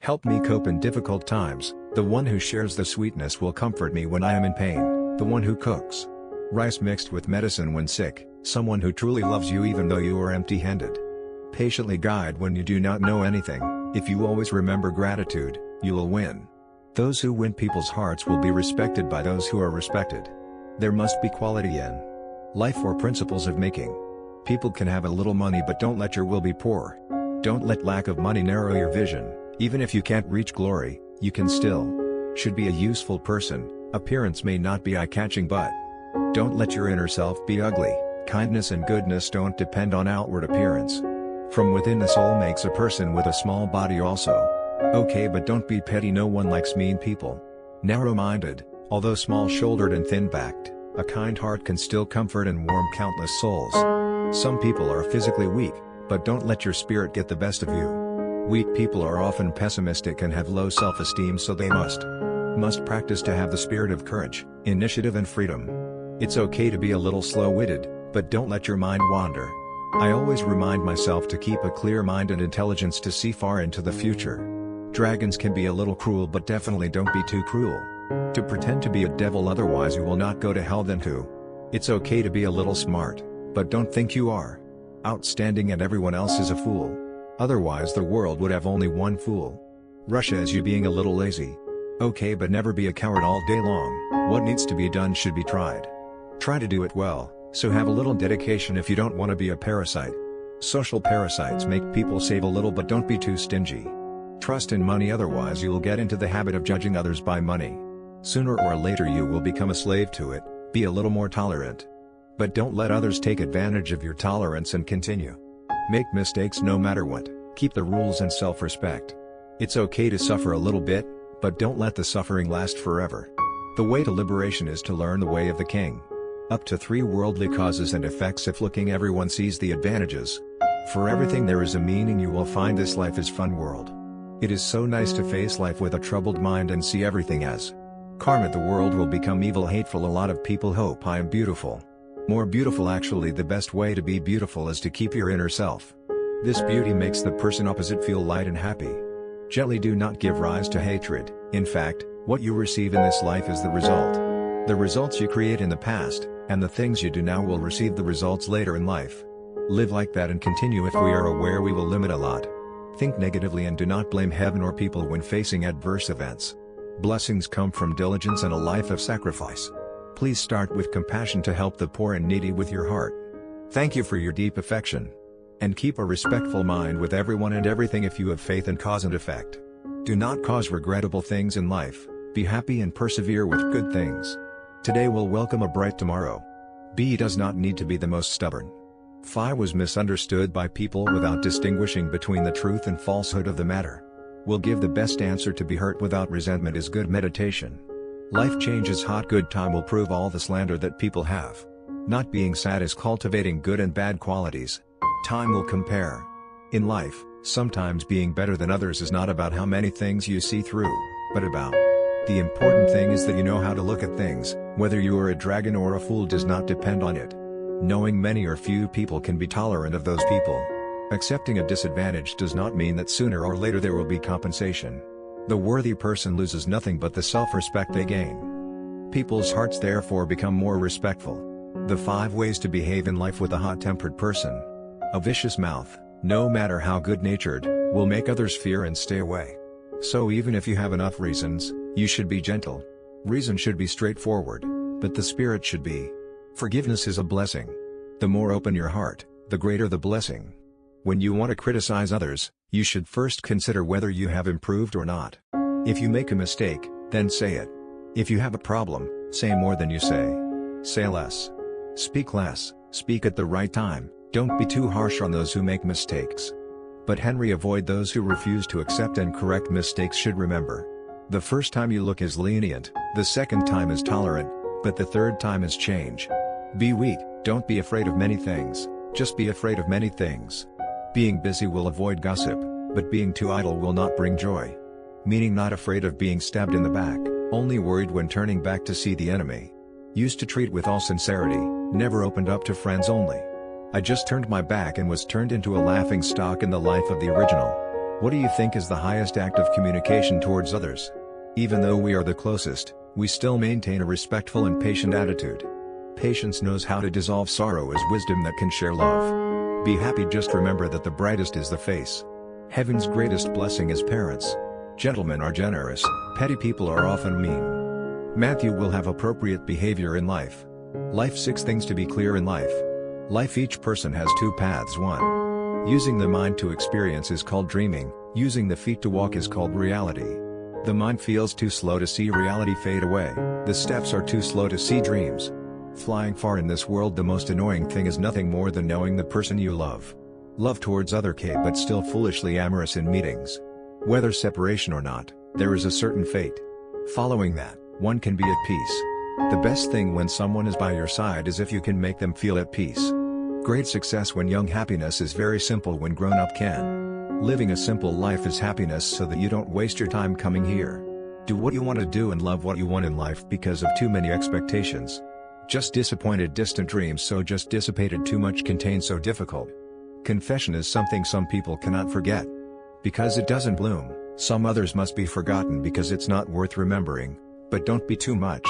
Help me cope in difficult times. The one who shares the sweetness will comfort me when I am in pain. The one who cooks rice mixed with medicine when sick. Someone who truly loves you even though you are empty-handed. Patiently guide when you do not know anything. If you always remember gratitude, you will win. Those who win people's hearts will be respected by those who are respected. There must be quality in life or principles of making. People can have a little money, but don't let your will be poor. Don't let lack of money narrow your vision. Even if you can't reach glory, you can still should be a useful person. Appearance may not be eye-catching, but don't let your inner self be ugly. Kindness and goodness don't depend on outward appearance. From within, the soul makes a person with a small body also. Okay, but don't be petty. No one likes mean people. Narrow-minded, although small-shouldered and thin-backed, a kind heart can still comfort and warm countless souls. Some people are physically weak, but don't let your spirit get the best of you. Weak people are often pessimistic and have low self-esteem, so they must practice to have the spirit of courage, initiative and freedom. It's okay to be a little slow-witted, but don't let your mind wander. I always remind myself to keep a clear mind and intelligence to see far into the future. Dragons can be a little cruel, but definitely don't be too cruel. To pretend to be a devil, otherwise you will not go to hell. Then too, it's okay to be a little smart, but don't think you are outstanding and everyone else is a fool. Otherwise the world would have only one fool. Russia is you being a little lazy. Okay, but never be a coward all day long. What needs to be done should be tried. Try to do it well, so have a little dedication if you don't want to be a parasite. Social parasites make people save a little, but don't be too stingy. Trust in money, otherwise you will get into the habit of judging others by money. Sooner or later you will become a slave to it. Be a little more tolerant. But don't let others take advantage of your tolerance and continue. Make mistakes no matter what. Keep the rules and self-respect. It's okay to suffer a little bit, but don't let the suffering last forever. The way to liberation is to learn the way of the king. Up to 3 worldly causes and effects. If looking, everyone sees the advantages. For everything there is a meaning. You will find this life is fun world. It is so nice to face life with a troubled mind and see everything as karma. The world will become evil, hateful. A lot of people hope I am beautiful. More beautiful. Actually, the best way to be beautiful is to keep your inner self. This beauty makes the person opposite feel light and happy. Gently, do not give rise to hatred. In fact, what you receive in this life is the result. The results you create in the past, and the things you do now will receive the results later in life. Live like that and continue. If we are aware, we will limit a lot. Think negatively and do not blame heaven or people when facing adverse events. Blessings come from diligence and a life of sacrifice. Please start with compassion to help the poor and needy with your heart. Thank you for your deep affection. And keep a respectful mind with everyone and everything. If you have faith in cause and effect, do not cause regrettable things in life. Be happy and persevere with good things. Today will welcome a bright tomorrow. B does not need to be the most stubborn. Phi was misunderstood by people without distinguishing between the truth and falsehood of the matter. Will give the best answer. To be hurt without resentment is good meditation. Life changes hot. Good time will prove all the slander that people have. Not being sad is cultivating good and bad qualities. Time will compare. In life, sometimes being better than others is not about how many things you see through, but about the important thing is that you know how to look at things. Whether you are a dragon or a fool does not depend on it. Knowing many or few people can be tolerant of those people. Accepting a disadvantage does not mean that sooner or later there will be compensation. The worthy person loses nothing but the self-respect they gain. People's hearts therefore become more respectful. The 5 ways to behave in life with a hot-tempered person. A vicious mouth, no matter how good-natured, will make others fear and stay away. So even if you have enough reasons, you should be gentle. Reason should be straightforward, but the spirit should be. Forgiveness is a blessing. The more open your heart, the greater the blessing. When you want to criticize others, you should first consider whether you have improved or not. If you make a mistake, then say it. If you have a problem, say more than you say. Say less. Speak less, speak at the right time. Don't be too harsh on those who make mistakes. But Henry, avoid those who refuse to accept and correct mistakes. Should remember. The first time you look is lenient, the second time is tolerant, but the third time is change. Be weak, don't be afraid of many things, just be afraid of many things. Being busy will avoid gossip, but being too idle will not bring joy. Meaning not afraid of being stabbed in the back, only worried when turning back to see the enemy. Used to treat with all sincerity, never opened up to friends only. I just turned my back and was turned into a laughing stock in the life of the original. What do you think is the highest act of communication towards others? Even though we are the closest, we still maintain a respectful and patient attitude. Patience knows how to dissolve sorrow as wisdom that can share love. Be happy, just remember that the brightest is the face. Heaven's greatest blessing is parents. Gentlemen are generous, petty people are often mean. Matthew will have appropriate behavior in life. Life 6 things to be clear in life. Life, each person has 2 paths. 1. Using the mind to experience is called dreaming, using the feet to walk is called reality. The mind feels too slow to see reality fade away, the steps are too slow to see dreams. Flying far in this world, the most annoying thing is nothing more than knowing the person you love. Love towards other but still foolishly amorous in meetings. Whether separation or not, there is a certain fate. Following that, one can be at peace. The best thing when someone is by your side is if you can make them feel at peace. Great success when young, happiness is very simple when grown up can. Living a simple life is happiness so that you don't waste your time coming here. Do what you want to do and love what you want in life because of too many expectations. Just disappointed distant dreams, so just dissipated too much contained so difficult. Confession is something some people cannot forget. Because it doesn't bloom, some others must be forgotten because it's not worth remembering, but don't be too much.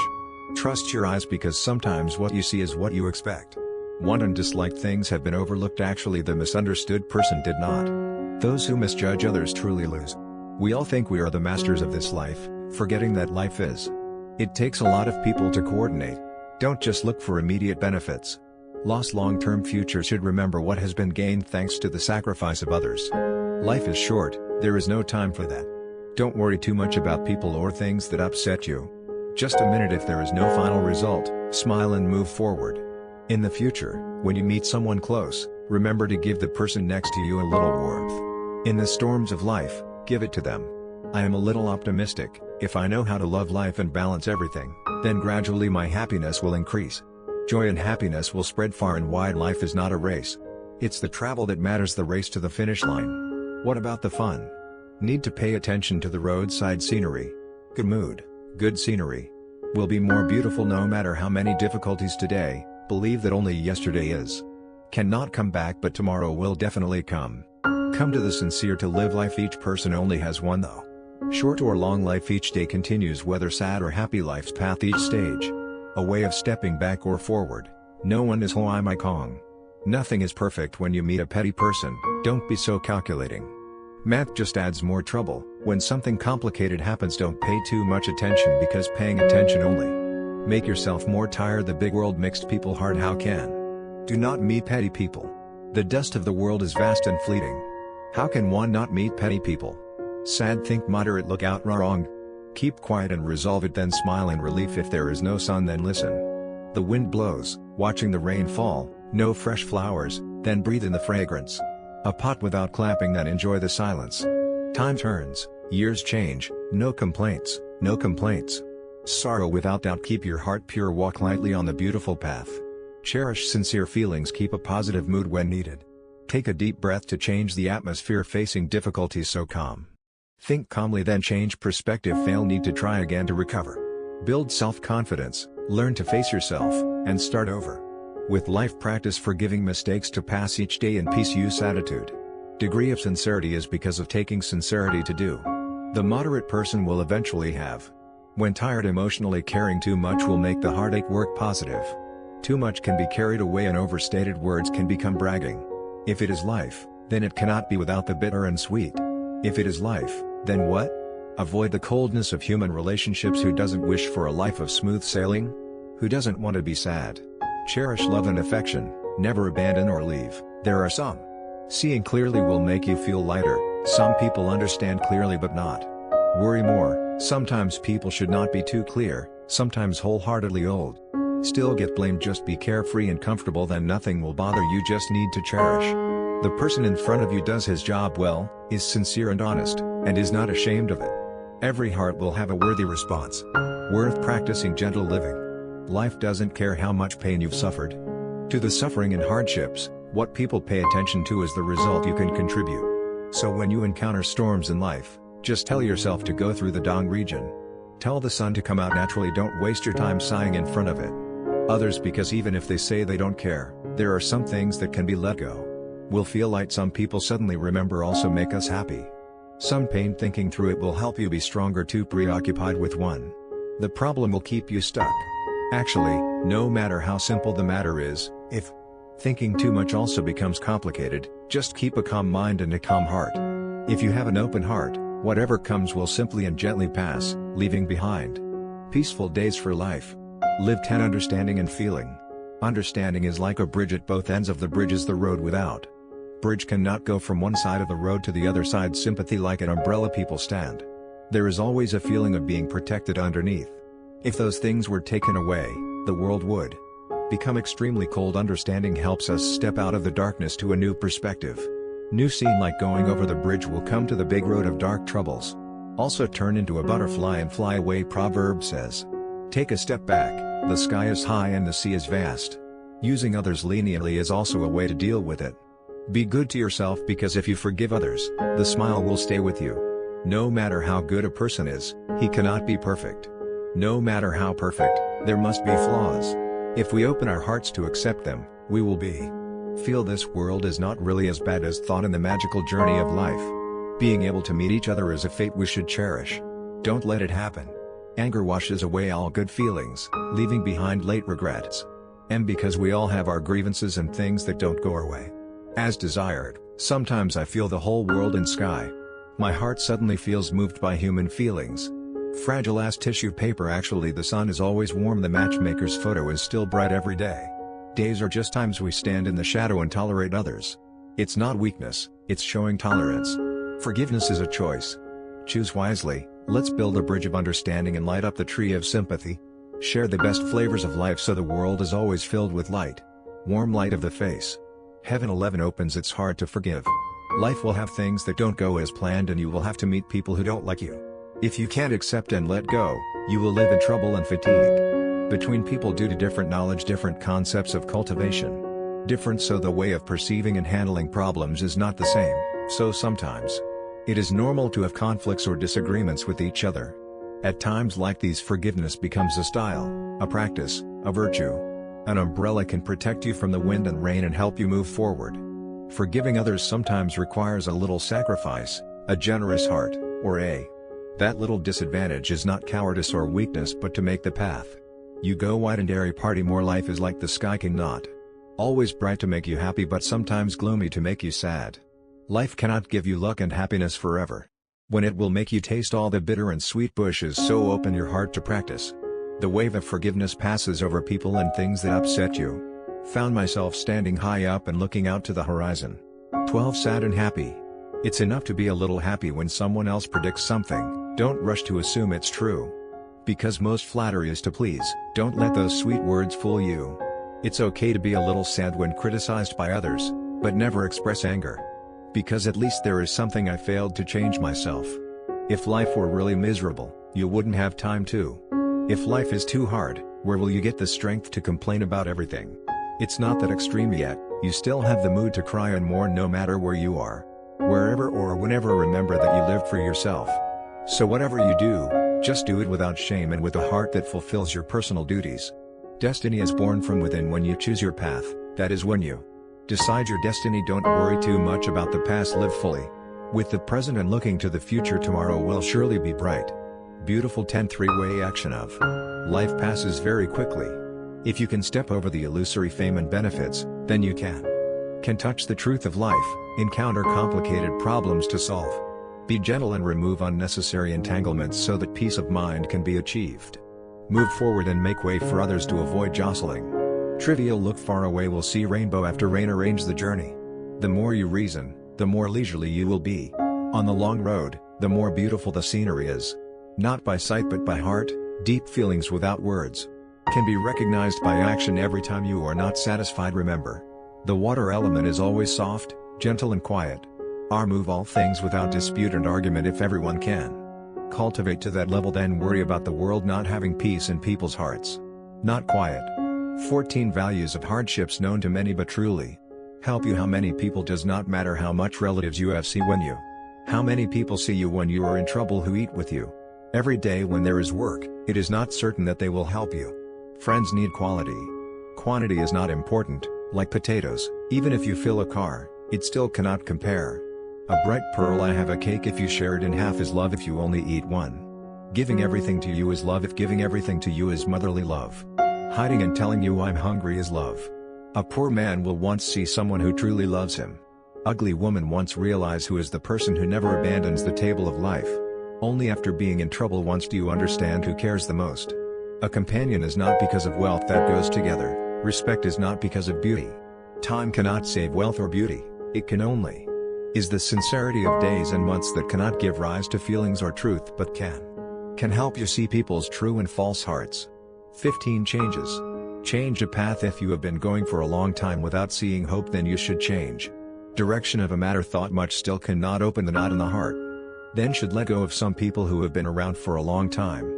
Trust your eyes because sometimes what you see is what you expect. Want and disliked things have been overlooked, actually the misunderstood person did not. Those who misjudge others truly lose. We all think we are the masters of this life, forgetting that life is. It takes a lot of people to coordinate. Don't just look for immediate benefits. Lost long-term future should remember what has been gained thanks to the sacrifice of others. Life is short, there is no time for that. Don't worry too much about people or things that upset you. Just a minute if there is no final result, smile and move forward. In the future, when you meet someone close, remember to give the person next to you a little warmth. In the storms of life, give it to them. I am a little optimistic. If I know how to love life and balance everything, then gradually my happiness will increase. Joy and happiness will spread far and wide. Life is not a race. It's the travel that matters, the race to the finish line. What about the fun? Need to pay attention to the roadside scenery. Good mood, good scenery will be more beautiful no matter how many difficulties today. Believe that only yesterday is. Cannot come back, but tomorrow will definitely come. Come to the sincere to live life. Each person only has one though. Short or long life, each day continues, whether sad or happy, life's path each stage. A way of stepping back or forward. No one is Hoi Mai Kong. Nothing is perfect. When you meet a petty person, don't be so calculating. Math just adds more trouble. When something complicated happens, don't pay too much attention because paying attention only make yourself more tired. The big world mixed people hard. How can? Do not meet petty people. The dust of the world is vast and fleeting. How can one not meet petty people? Sad, think moderate, look out wrong. Keep quiet and resolve it, then smile in relief. If there is no sun, then listen. The wind blows, watching the rain fall, no fresh flowers, then breathe in the fragrance. A pot without clapping, then enjoy the silence. Time turns, years change, no complaints, no complaints. Sorrow without doubt, keep your heart pure, walk lightly on the beautiful path. Cherish sincere feelings, keep a positive mood when needed. Take a deep breath to change the atmosphere, facing difficulties so calm. Think calmly, then change perspective, fail, need to try again to recover. Build self-confidence, learn to face yourself, and start over. With life, practice forgiving mistakes to pass each day in peace, use attitude. Degree of sincerity is because of taking sincerity to do. The moderate person will eventually have. When tired emotionally, caring too much will make the heartache work positive. Too much can be carried away and overstated words can become bragging. If it is life, then it cannot be without the bitter and sweet. If it is life, then what? Avoid the coldness of human relationships. Who doesn't wish for a life of smooth sailing? Who doesn't want to be sad? Cherish love and affection, never abandon or leave. There are some. Seeing clearly will make you feel lighter. Some people understand clearly but not worry more. Sometimes people should not be too clear, sometimes wholeheartedly old. Still get blamed. Just be carefree and comfortable, then nothing will bother you. Just need to cherish. The person in front of you does his job well, is sincere and honest, and is not ashamed of it. Every heart will have a worthy response. Worth practicing gentle living. Life doesn't care how much pain you've suffered. To the suffering and hardships, what people pay attention to is the result you can contribute. So when you encounter storms in life, just tell yourself to go through the Dong region. Tell the sun to come out naturally. Don't waste your time sighing in front of it. Others, because even if they say they don't care, there are some things that can be let go. We'll feel light. Some people suddenly remember also make us happy. Some pain thinking through it will help you be stronger. Too preoccupied with one, the problem will keep you stuck. Actually, no matter how simple the matter is, if thinking too much also becomes complicated, just keep a calm mind and a calm heart. If you have an open heart, whatever comes will simply and gently pass, leaving behind peaceful days for life. Live 10. Understanding and feeling. Understanding is like a bridge. At both ends of the bridge is the road without bridge cannot go from one side of the road to the other side. Sympathy like an umbrella people stand. There is always a feeling of being protected underneath. If those things were taken away, the world would become extremely cold. Understanding helps us step out of the darkness to a new perspective. New scene like going over the bridge will come to the big road of dark troubles. Also turn into a butterfly and fly away. Proverb says, take a step back, the sky is high and the sea is vast. Using others leniently is also a way to deal with it. Be good to yourself, because if you forgive others, the smile will stay with you. No matter how good a person is, he cannot be perfect. No matter how perfect, there must be flaws. If we open our hearts to accept them, we will feel this world is not really as bad as thought in the magical journey of life. Being able to meet each other is a fate we should cherish. Don't let it happen. Anger washes away all good feelings, leaving behind late regrets. And because we all have our grievances and things that don't go our way as desired, sometimes I feel the whole world in sky. My heart suddenly feels moved by human feelings. Fragile as tissue paper. Actually, the sun is always warm. The matchmaker's photo is still bright every day. Days are just times we stand in the shadow and tolerate others. It's not weakness, it's showing tolerance. Forgiveness is a choice. Choose wisely. Let's build a bridge of understanding and light up the tree of sympathy. Share the best flavors of life so the world is always filled with light. Warm light of the face. Heaven 11 opens its heart to forgive. Life will have things that don't go as planned, and you will have to meet people who don't like you. If you can't accept and let go, you will live in trouble and fatigue. Between people due to different knowledge, different concepts of cultivation. Different, so the way of perceiving and handling problems is not the same. So sometimes it is normal to have conflicts or disagreements with each other. At times like these, forgiveness becomes a style, a practice, a virtue. An umbrella can protect you from the wind and rain and help you move forward. Forgiving others sometimes requires a little sacrifice, a generous heart, or that little disadvantage is not cowardice or weakness, but to make the path you go wide and airy. Party more. Life is like the sky, cannot always bright to make you happy, but sometimes gloomy to make you sad. Life cannot give you luck and happiness forever, when it will make you taste all the bitter and sweet bushes. So open your heart to practice. The wave of forgiveness passes over people and things that upset you. Found myself standing high up and looking out to the horizon. 12. Sad and happy. It's enough to be a little happy when someone else predicts something. Don't rush to assume it's true. Because most flattery is to please. Don't let those sweet words fool you. It's okay to be a little sad when criticized by others, but never express anger. Because at least there is something I failed to change myself. If life were really miserable, you wouldn't have time to. If life is too hard, where will you get the strength to complain about everything? It's not that extreme yet. You still have the mood to cry and mourn no matter where you are. Wherever or whenever, remember that you lived for yourself. So whatever you do, just do it without shame and with a heart that fulfills your personal duties. Destiny is born from within when you choose your path, that is when you decide your destiny. Don't worry too much about the past, live fully with the present and looking to the future. Tomorrow will surely be bright. Beautiful 10. Three-way action of life passes very quickly. If you can step over the illusory fame and benefits, then you can touch the truth of life, encounter complicated problems to solve. Be gentle and remove unnecessary entanglements so that peace of mind can be achieved. Move forward and make way for others to avoid jostling. Trivial. Look far away, will see rainbow after rain. Arrange the journey. The more you reason, the more leisurely you will be. On the long road, the more beautiful the scenery is. Not by sight but by heart. Deep feelings without words can be recognized by action. Every time you are not satisfied, remember, the water element is always soft, gentle and quiet. Move all things without dispute and argument. If everyone can cultivate to that level, then worry about the world not having peace in people's hearts. Not quiet. 14. Values of hardships known to many but truly help you. How many people does not matter how much relatives you have see when you. How many people see you when you are in trouble, who eat with you every day when there is work. It is not certain that they will help you. Friends need quality. Quantity is not important, like potatoes. Even if you fill a car, it still cannot compare A bright pearl. I have a cake. If you share it in half is love. If you only eat one. Giving everything to you is love. If giving everything to you is motherly love. Hiding and telling you I'm hungry is love. A poor man will once see someone who truly loves him. Ugly woman once realize who is the person who never abandons the table of life. Only after being in trouble once do you understand who cares the most. A companion is not because of wealth that goes together. Respect is not because of beauty. Time cannot save wealth or beauty, it can only is the sincerity of days and months that cannot give rise to feelings or truth but can help you see people's true and false hearts. 15 changes. Change a path. If you have been going for a long time without seeing hope, then you should change direction of a matter. Thought much still cannot open the knot in the heart. Then should let go of some people who have been around for a long time.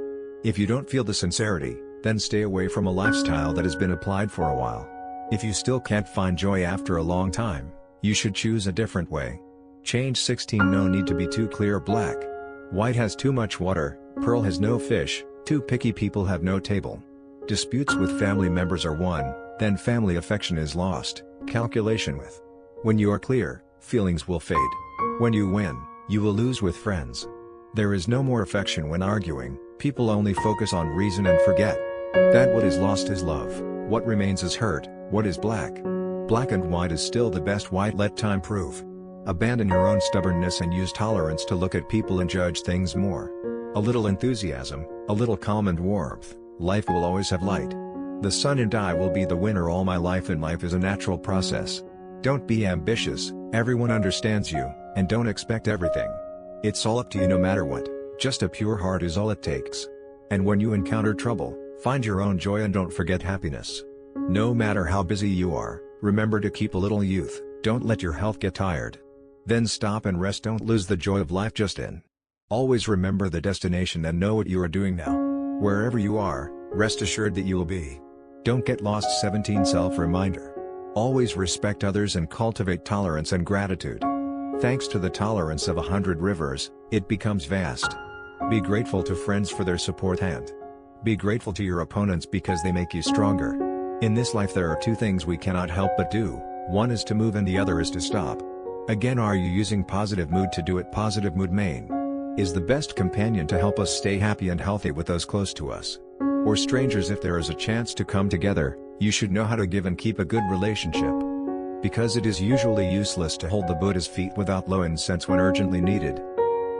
If you don't feel the sincerity, then stay away from a lifestyle that has been applied for a while. If you still can't find joy after a long time, you should choose a different way. Change 16. No need to be too clear. Black. White has too much water, pearl has no fish, too picky people have no table. Disputes with family members are won, then family affection is lost, calculation with. When you are clear, feelings will fade. When you win, you will lose with friends. There is no more affection when arguing, people only focus on reason and forget that what is lost is love, what remains is hurt. What is black? Black and white is still the best. White let time prove. Abandon your own stubbornness and use tolerance to look at people and judge things more. A little enthusiasm, a little calm and warmth, life will always have light. The sun and I will be the winner all my life, and life is a natural process. Don't be ambitious, everyone understands you, and don't expect everything. It's all up to you no matter what, just a pure heart is all it takes. And when you encounter trouble, find your own joy and don't forget happiness. No matter how busy you are, remember to keep a little youth, don't let your health get tired. Then stop and rest. Don't lose the joy of life just in. Always remember the destination and know what you are doing now. Wherever you are, rest assured that you will be. Don't get lost. 17 Self-reminder. Always respect others and cultivate tolerance and gratitude. Thanks to the tolerance of 100 rivers, it becomes vast. Be grateful to friends for their support and be grateful to your opponents because they make you stronger. In this life there are two things we cannot help but do, one is to move and the other is to stop. Again, are you using positive mood to do it? Positive mood main is the best companion to help us stay happy and healthy with those close to us. Or strangers. If there is a chance to come together, you should know how to give and keep a good relationship. Because it is usually useless to hold the Buddha's feet without low incense when urgently needed.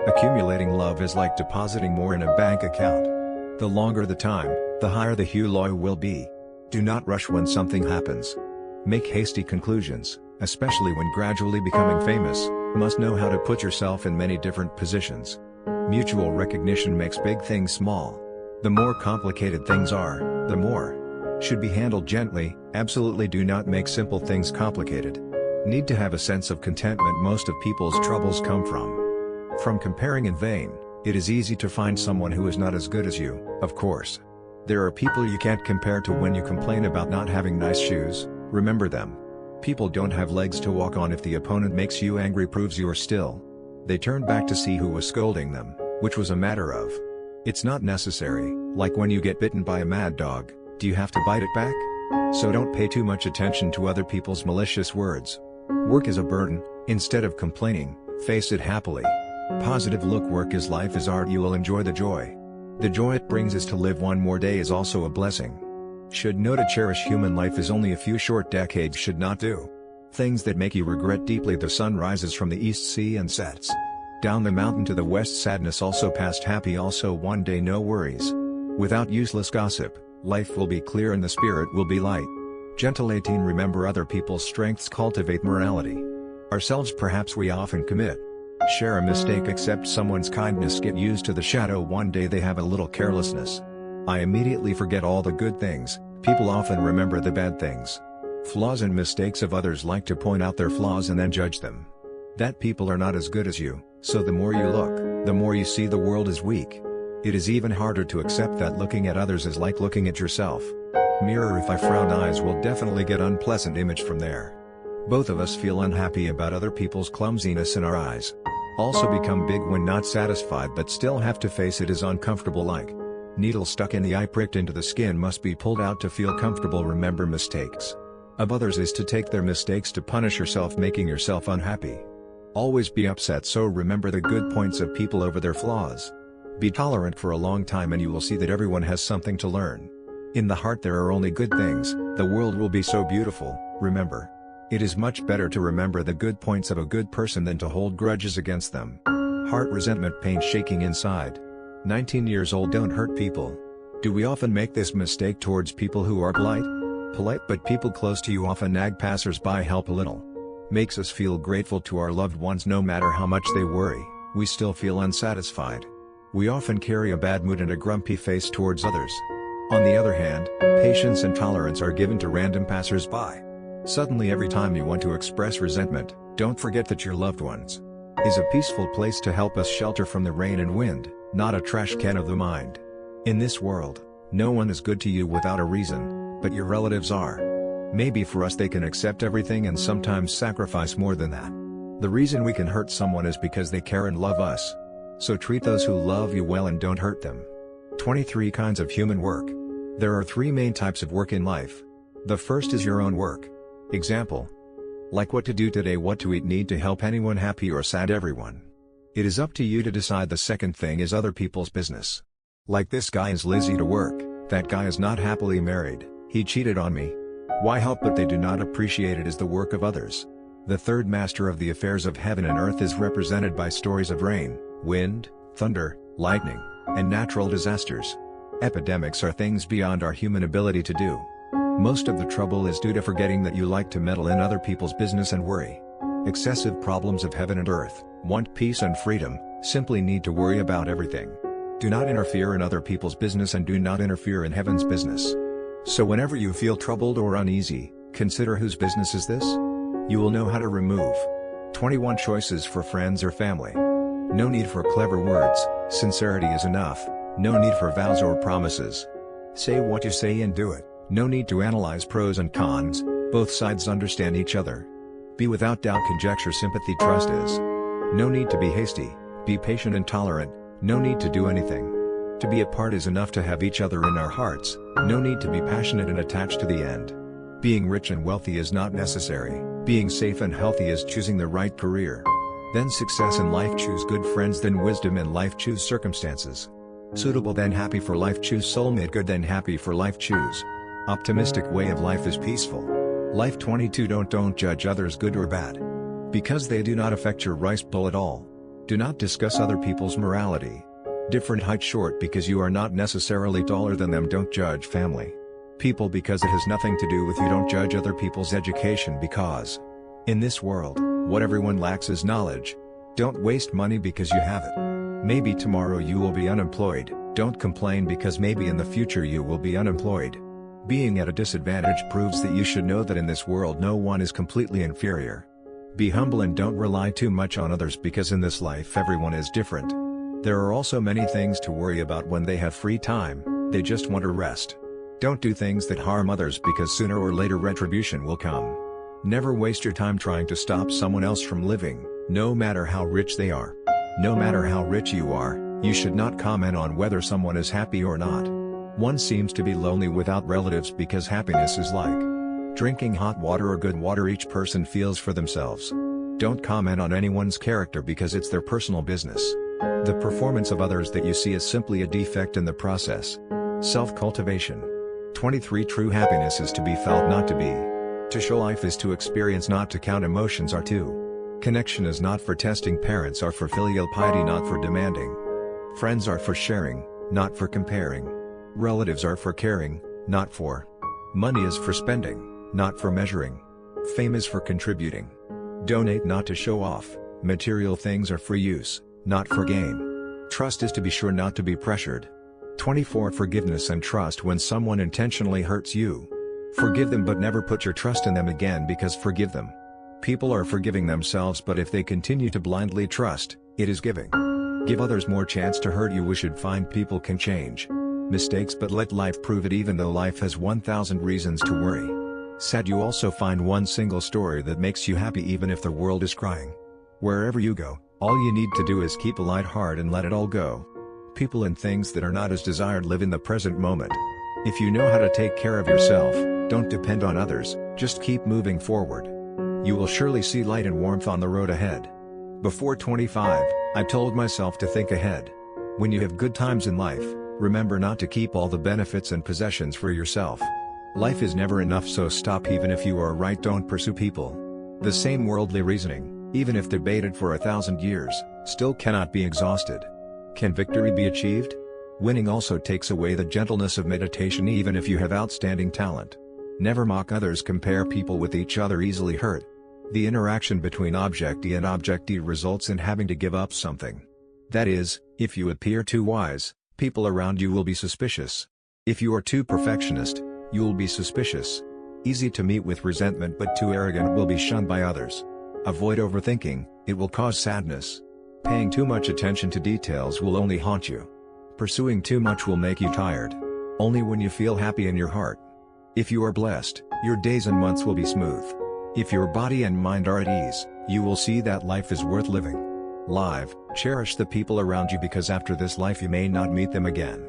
Accumulating love is like depositing more in a bank account. The longer the time, the higher the loy will be. Do not rush when something happens. Make hasty conclusions, especially when gradually becoming famous. Must know how to put yourself in many different positions. Mutual recognition makes big things small. The more complicated things are, the more should be handled gently. Absolutely do not make simple things complicated. Need to have a sense of contentment. Most of people's troubles come from comparing in vain. It is easy to find someone who is not as good as you, of course. There are people you can't compare to. When you complain about not having nice shoes, remember them. People don't have legs to walk on. If the opponent makes you angry, proves you are still. They turn back to see who was scolding them, which was a matter of. It's not necessary, like when you get bitten by a mad dog, do you have to bite it back? So don't pay too much attention to other people's malicious words. Work is a burden, instead of complaining, face it happily. Positive look. Work is life is art. You will enjoy the joy. The joy it brings is to live one more day is also a blessing. Should know to cherish human life is only a few short decades. Should not do things that make you regret deeply. The sun rises from the east sea and sets down the mountain to the west. Sadness also past, happy also one day. No worries. Without useless gossip, life will be clear and the spirit will be light. Gentle. 18 Remember other people's strengths. Cultivate morality. Ourselves perhaps we often commit. Share a mistake. Accept someone's kindness. Get used to the shadow. One day they have a little carelessness. I immediately forget all the good things. People often remember the bad things. Flaws and mistakes of others. Like to point out their flaws and then judge them. That people are not as good as you, so the more you look, the more you see the world is weak. It is even harder to accept that looking at others is like looking at yourself. Mirror. If I frown, eyes will definitely get unpleasant image from there. Both of us feel unhappy about other people's clumsiness in our eyes. Also become big when not satisfied but still have to face it is uncomfortable. Like needle stuck in the eye, pricked into the skin, must be pulled out to feel comfortable. Remember mistakes of others is to take their mistakes to punish yourself, making yourself unhappy. Always be upset, so remember the good points of people over their flaws. Be tolerant for a long time and you will see that everyone has something to learn. In the heart there are only good things, the world will be so beautiful. Remember. It is much better to remember the good points of a good person than to hold grudges against them. Heart resentment, pain shaking inside. 19 years old, don't hurt people. Do we often make this mistake towards people who are polite but people close to you often nag passers-by. Help a little. Makes us feel grateful to our loved ones. No matter how much they worry, we still feel unsatisfied. We often carry a bad mood and a grumpy face towards others. On the other hand, patience and tolerance are given to random passers-by. Suddenly every time you want to express resentment, don't forget that your loved ones is a peaceful place to help us shelter from the rain and wind, not a trash can of the mind. In this world, no one is good to you without a reason, but your relatives are. Maybe for us they can accept everything and sometimes sacrifice more than that. The reason we can hurt someone is because they care and love us. So treat those who love you well and don't hurt them. 23 kinds of human work. There are 3 main types of work in life. The first is your own work. Example. Like what to do today, what to eat, need to help anyone happy or sad, everyone. It is up to you to decide. The second thing is other people's business. Like this guy is lazy to work, that guy is not happily married, he cheated on me. Why help? But they do not appreciate it as the work of others. The third master of the affairs of heaven and earth is represented by stories of rain, wind, thunder, lightning, and natural disasters. Epidemics are things beyond our human ability to do. Most of the trouble is due to forgetting that you like to meddle in other people's business and worry. Excessive problems of heaven and earth, want peace and freedom, simply need to worry about everything. Do not interfere in other people's business and do not interfere in heaven's business. So whenever you feel troubled or uneasy, consider whose business is this? You will know how to remove. 21 choices for friends or family. No need for clever words, sincerity is enough, no need for vows or promises. Say what you say and do it, no need to analyze pros and cons, both sides understand each other. Be without doubt, conjecture, sympathy, trust is. No need to be hasty, be patient and tolerant, no need to do anything. To be apart is enough to have each other in our hearts, no need to be passionate and attached to the end. Being rich and wealthy is not necessary, being safe and healthy is choosing the right career. Then success in life, choose good friends, then wisdom in life, choose circumstances. Suitable, then happy for life, choose soulmate. Good, then happy for life, choose. Optimistic way of life is peaceful. Life. 22 Don't judge others good or bad, because they do not affect your rice bowl at all. Do not discuss other people's morality. Different height, short because you are not necessarily taller than them. Don't judge family people because it has nothing to do with you. Don't judge other people's education because in this world, what everyone lacks is knowledge. Don't waste money because you have it. Maybe tomorrow you will be unemployed. Don't complain because maybe in the future you will be unemployed. Being at a disadvantage proves that you should know that in this world no one is completely inferior. Be humble and don't rely too much on others because in this life everyone is different. There are also many things to worry about when they have free time, they just want to rest. Don't do things that harm others because sooner or later retribution will come. Never waste your time trying to stop someone else from living, no matter how rich they are. No matter how rich you are, you should not comment on whether someone is happy or not. One seems to be lonely without relatives because happiness is like drinking hot water or good water. Each person feels for themselves. Don't comment on anyone's character because it's their personal business. The performance of others that you see is simply a defect in the process. Self-cultivation. 23 True happiness is to be felt, not to be. To show life is to experience, not to count. Emotions are to. Connection is not for testing. Parents are for filial piety, not for demanding. Friends are for sharing, not for comparing. Relatives are for caring, not for. Money is for spending, not for measuring. Fame is for contributing. Donate, not to show off. Material things are for use, not for gain. Trust is to be sure, not to be pressured. 24 Forgiveness and trust. When someone intentionally hurts you, forgive them but never put your trust in them again because forgive them. People are forgiving themselves, but if they continue to blindly trust, it is giving. Give others more chance to hurt you. We should find people can change mistakes but let life prove it. Even though life has 1,000 reasons to worry, sad, you also find one single story that makes you happy even if the world is crying. Wherever you go, all you need to do is keep a light heart and let it all go. People and things that are not as desired. Live in the present moment. If you know how to take care of yourself, don't depend on others, just keep moving forward. You will surely see light and warmth on the road ahead. Before 25, I told myself to think ahead. When you have good times in life, remember not to keep all the benefits and possessions for yourself. Life is never enough, so stop. Even if you are right, don't pursue people. The same worldly reasoning, even if debated for 1,000 years, still cannot be exhausted. Can victory be achieved? Winning also takes away the gentleness of meditation, even if you have outstanding talent. Never mock others. Compare people with each other, easily hurt. The interaction between objectee and objectee results in having to give up something. That is, if you appear too wise, people around you will be suspicious. If you are too perfectionist, you will be suspicious. Easy to meet with resentment, but too arrogant will be shunned by others. Avoid overthinking, it will cause sadness. Paying too much attention to details will only haunt you. Pursuing too much will make you tired. Only when you feel happy in your heart. If you are blessed, your days and months will be smooth. If your body and mind are at ease, you will see that life is worth living. Cherish the people around you, because after this life you may not meet them again.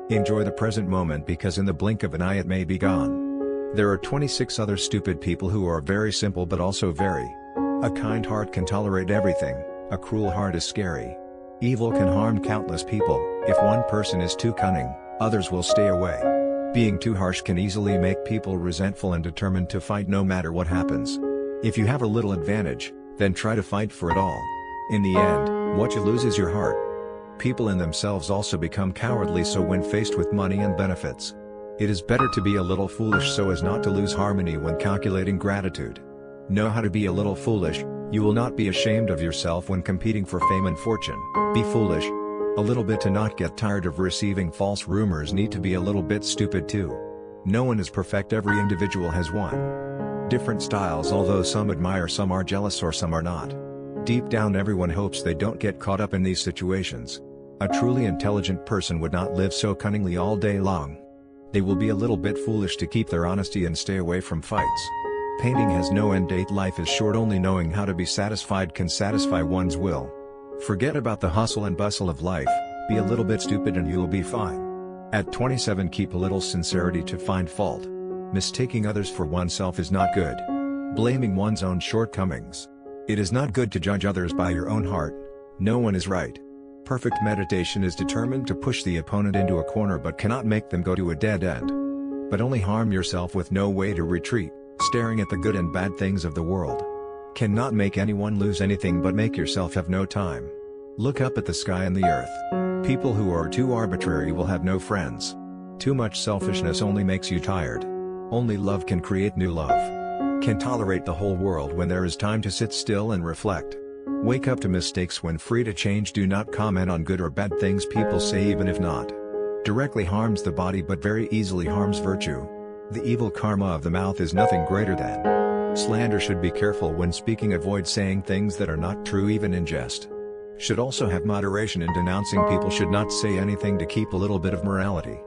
Enjoy the present moment, because in the blink of an eye it may be gone. There are 26 other stupid people who are very simple but also very. A kind heart can tolerate everything, a cruel heart is scary. Evil can harm countless people. If one person is too cunning, others will stay away. Being too harsh can easily make people resentful and determined to fight no matter what happens. If you have a little advantage, then try to fight for it all. In the end, what you lose is your heart. People in themselves also become cowardly, so when faced with money and benefits, it is better to be a little foolish so as not to lose harmony when calculating gratitude. Know how to be a little foolish. You will not be ashamed of yourself when competing for fame and fortune. Be foolish a little bit to not get tired of receiving false rumors. Need to be a little bit stupid too. No one is perfect. Every individual has one. Different styles, although some admire, some are jealous, or some are not. Deep down everyone hopes they don't get caught up in these situations. A truly intelligent person would not live so cunningly all day long. They will be a little bit foolish to keep their honesty and stay away from fights. Painting has no end date. Life is short. Only knowing how to be satisfied can satisfy one's will. Forget about the hustle and bustle of life, be a little bit stupid and you'll be fine. At 27, keep a little sincerity to find fault. Mistaking others for oneself is not good. Blaming one's own shortcomings. It is not good to judge others by your own heart. No one is right. Perfect meditation is determined to push the opponent into a corner but cannot make them go to a dead end. But only harm yourself with no way to retreat. Staring at the good and bad things of the world cannot make anyone lose anything but make yourself have no time. Look up at the sky and the earth. People who are too arbitrary will have no friends. Too much selfishness only makes you tired. Only love can create new love. Can tolerate the whole world when there is time to sit still and reflect. Wake up to mistakes when free to change. Do not comment on good or bad things people say, even if not directly harms the body but very easily harms virtue. The evil karma of the mouth is nothing greater than slander. Should be careful when speaking. Avoid saying things that are not true, even in jest. Should also have moderation in denouncing people. Should not say anything to keep a little bit of morality.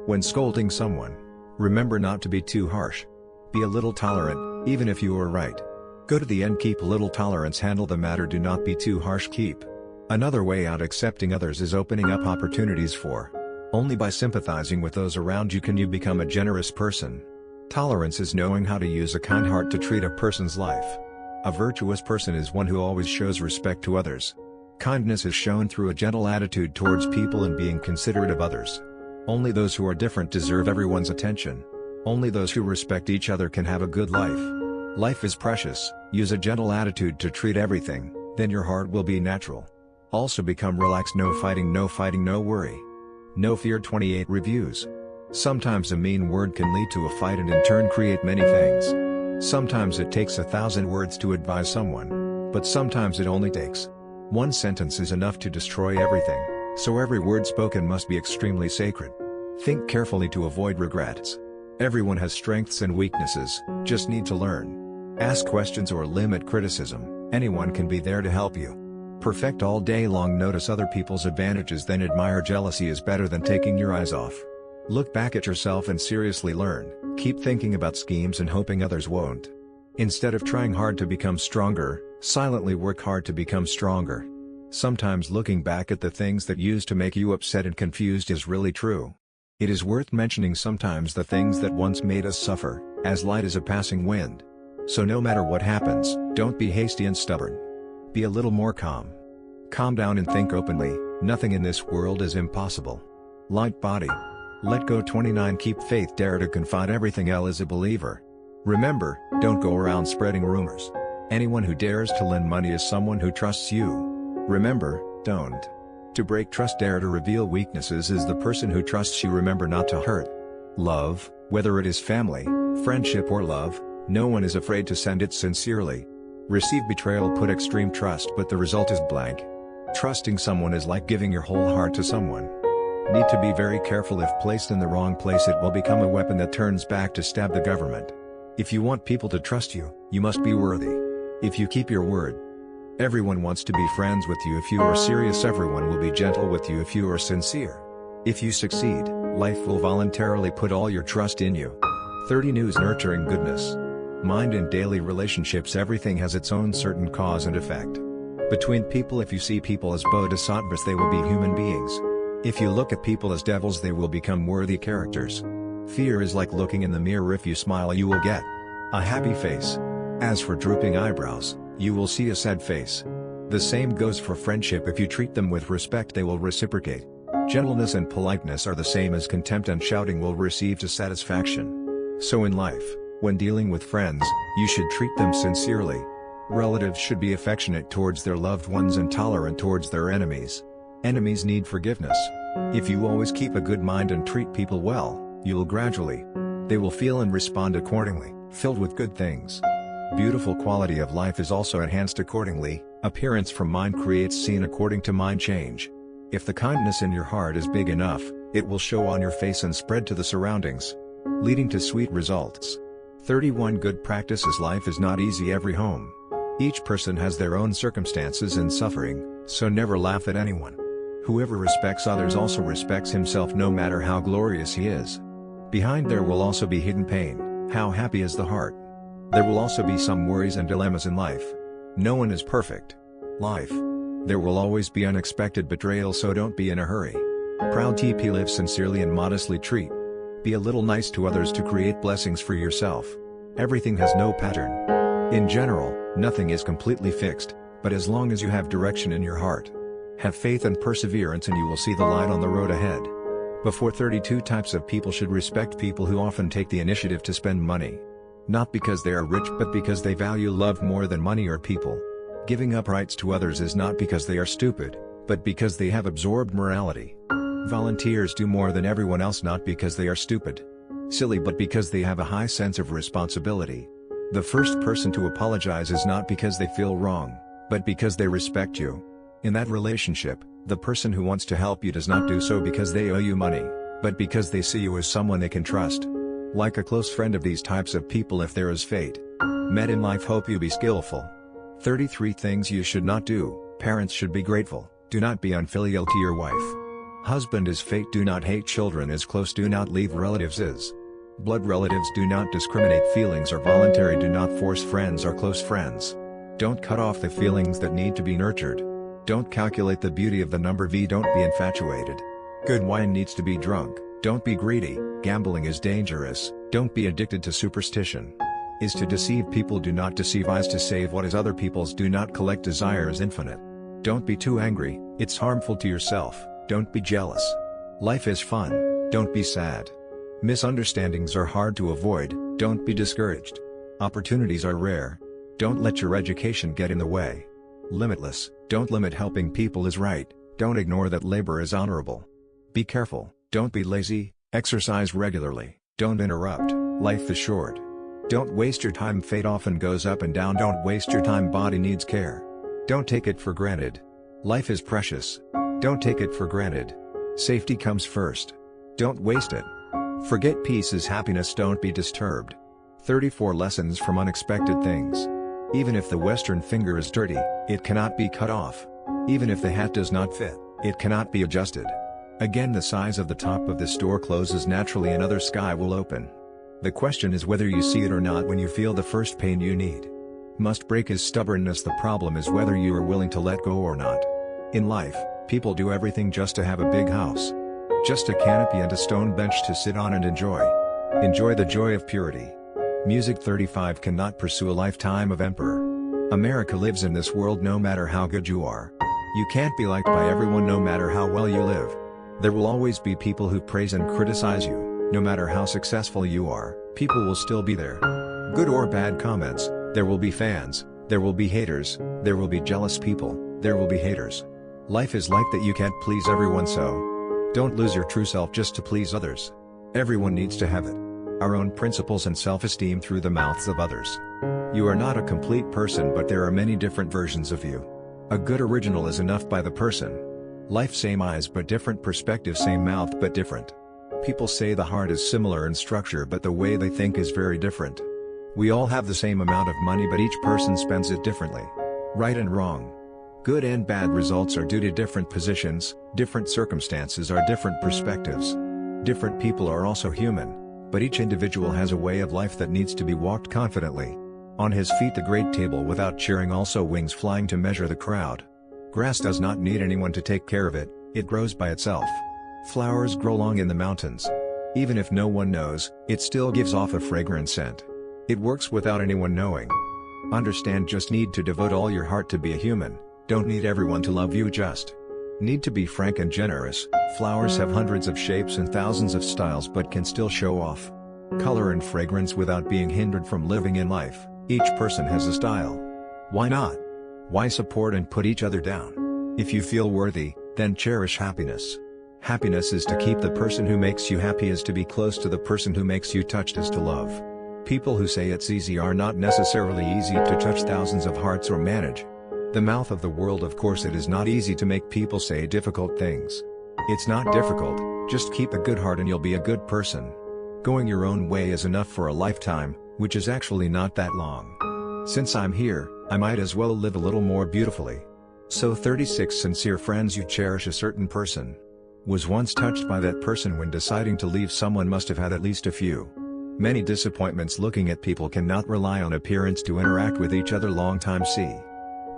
When scolding someone, remember not to be too harsh. Be a little tolerant, even if you are right. Go to the end. Keep a little tolerance. Handle the matter. Do not be too harsh. Keep another way out. Accepting others is opening up opportunities for. Only by sympathizing with those around you can you become a generous person. Tolerance is knowing how to use a kind heart to treat a person's life. A virtuous person is one who always shows respect to others. Kindness is shown through a gentle attitude towards people and being considerate of others. Only those who are different deserve everyone's attention. Only those who respect each other can have a good life. Life is precious. Use a gentle attitude to treat everything, then your heart will be natural. Also become relaxed. No fighting, no worry. No fear. 28 reviews. Sometimes a mean word can lead to a fight and in turn create many things. Sometimes it takes 1,000 words to advise someone, but sometimes it only takes one sentence is enough to destroy everything, so every word spoken must be extremely sacred. Think carefully to avoid regrets. Everyone has strengths and weaknesses, just need to learn. Ask questions or limit criticism, anyone can be there to help you. Perfect all day long. Notice other people's advantages, then admire. Jealousy is better than taking your eyes off. Look back at yourself and seriously learn. Keep thinking about schemes and hoping others won't. Instead of trying hard to become stronger, silently work hard to become stronger. Sometimes looking back at the things that used to make you upset and confused is really true. It is worth mentioning sometimes the things that once made us suffer, as light as a passing wind. So no matter what happens, don't be hasty and stubborn. Be a little more calm. Calm down and think openly, nothing in this world is impossible. Light body. Let go. 29 Keep faith. Dare to confide everything else as a believer. Remember, don't go around spreading rumors. Anyone who dares to lend money is someone who trusts you. Remember, don't. To break trust. Dare to reveal weaknesses is the person who trusts you. Remember not to hurt. Love, whether it is family, friendship or love, no one is afraid to send it sincerely. Receive betrayal. Put extreme trust but the result is blank. Trusting someone is like giving your whole heart to someone. Need to be very careful. If placed in the wrong place it will become a weapon that turns back to stab the government. If you want people to trust you, you must be worthy. If you keep your word. Everyone wants to be friends with you if you are serious. Everyone will be gentle with you if you are sincere. If you succeed, life will voluntarily put all your trust in you. 30 News. Nurturing goodness. Mind in daily relationships. Everything has its own certain cause and effect. Between people, if you see people as bodhisattvas they will be human beings. If you look at people as devils they will become worthy characters. Fear is like looking in the mirror. If you smile you will get a happy face. As for drooping eyebrows, you will see a sad face. The same goes for friendship. If you treat them with respect they will reciprocate. Gentleness and politeness are the same as contempt and shouting will receive dissatisfaction. So in life, when dealing with friends, you should treat them sincerely. Relatives should be affectionate towards their loved ones and tolerant towards their enemies. Enemies need forgiveness. If you always keep a good mind and treat people well, you will gradually. They will feel and respond accordingly, filled with good things. Beautiful quality of life is also enhanced accordingly. Appearance from mind creates scene according to mind change. If the kindness in your heart is big enough, it will show on your face and spread to the surroundings, leading to sweet results. 31 Good practices. Life is not easy. Every home. Each person has their own circumstances and suffering, so never laugh at anyone. Whoever respects others also respects himself no matter how glorious he is. Behind there will also be hidden pain. How happy is the heart? There will also be some worries and dilemmas in life. No one is perfect. Life. There will always be unexpected betrayal, so don't be in a hurry. Proud TP. Live sincerely and modestly. Treat. Be a little nice to others to create blessings for yourself. Everything has no pattern. In general, nothing is completely fixed, but as long as you have direction in your heart. Have faith and perseverance and you will see the light on the road ahead. Before 32 Types of people should respect people who often take the initiative to spend money. Not because they are rich but because they value love more than money or people. Giving up rights to others is not because they are stupid, but because they have absorbed morality. Volunteers do more than everyone else not because they are stupid, silly, but because they have a high sense of responsibility. The first person to apologize is not because they feel wrong, but because they respect you. In that relationship, the person who wants to help you does not do so because they owe you money, but because they see you as someone they can trust. Like a close friend of these types of people if there is fate met in life. Hope you be skillful. 33 Things you should not do. Parents should be grateful. Do not be unfilial to your wife. Husband is fate. Do not hate. Children is close. Do not leave. Relatives is blood. Relatives do not discriminate. Feelings are voluntary. Do not force. Friends are close friends. Don't cut off the feelings that need to be nurtured. Don't calculate the beauty of the number V. Don't be infatuated. Good wine needs to be drunk. Don't be greedy. Gambling is dangerous. Don't be addicted to superstition. Is to deceive people. Do not deceive. Eyes to save what is other people's. Do not collect. Desire is infinite. Don't be too angry, it's harmful to yourself. Don't be jealous. Life is fun, don't be sad. Misunderstandings are hard to avoid, don't be discouraged. Opportunities are rare. Don't let your education get in the way. Limitless, don't limit. Helping people is right, don't ignore that. Labor is honorable. Be careful, don't be lazy. Exercise regularly, don't interrupt. Life is short. Don't waste your time. Fate often goes up and down. Don't waste your time. Body needs care. Don't take it for granted. Life is precious. Don't take it for granted. Safety comes first. Don't waste it. Forget peace is happiness. Don't be disturbed. 34 Lessons from unexpected things. Even if the Western finger is dirty, it cannot be cut off. Even if the hat does not fit, it cannot be adjusted. Again, the size of the top of this door closes naturally. Another sky will open. The question is whether you see it or not. When you feel the first pain, you need must break is stubbornness. The problem is whether you are willing to let go or not. In life, people do everything just to have a big house, just a canopy and a stone bench to sit on and enjoy. Enjoy the joy of purity. Music. 35 Cannot pursue a lifetime of emperor. America lives in this world no matter how good you are. You can't be liked by everyone no matter how well you live. There will always be people who praise and criticize you. No matter how successful you are, people will still be there. Good or bad comments, there will be fans, there will be haters, there will be jealous people, there will be haters. Life is like that, you can't please everyone, so don't lose your true self just to please others. Everyone needs to have it. Our own principles and self-esteem through the mouths of others. You are not a complete person, but there are many different versions of you. A good original is enough by the person. Life same eyes but different perspective, same mouth but different. People say the heart is similar in structure but the way they think is very different. We all have the same amount of money but each person spends it differently. Right and wrong. Good and bad results are due to different positions, different circumstances are different perspectives. Different people are also human, but each individual has a way of life that needs to be walked confidently. On his feet the great table without cheering, also wings flying to measure the crowd. Grass does not need anyone to take care of it, it grows by itself. Flowers grow long in the mountains. Even if no one knows, it still gives off a fragrant scent. It works without anyone knowing. Understand, just need to devote all your heart to be a human, don't need everyone to love you, just need to be frank and generous. Flowers have hundreds of shapes and thousands of styles but can still show off color and fragrance without being hindered from living in life. Each person has a style. Why not? Why support and put each other down? If you feel worthy, then cherish happiness. Happiness is to keep the person who makes you happy, is to be close to the person who makes you touched, is to love. People who say it's easy are not necessarily easy to touch thousands of hearts or manage. The mouth of the world, of course it is not easy to make people say difficult things. It's not difficult, just keep a good heart and you'll be a good person. Going your own way is enough for a lifetime, which is actually not that long. Since I'm here, I might as well live a little more beautifully. So 36 sincere friends. You cherish a certain person. Was once touched by that person. When deciding to leave someone, must have had at least a few. Many disappointments. Looking at people, cannot rely on appearance to interact with each other long time. See.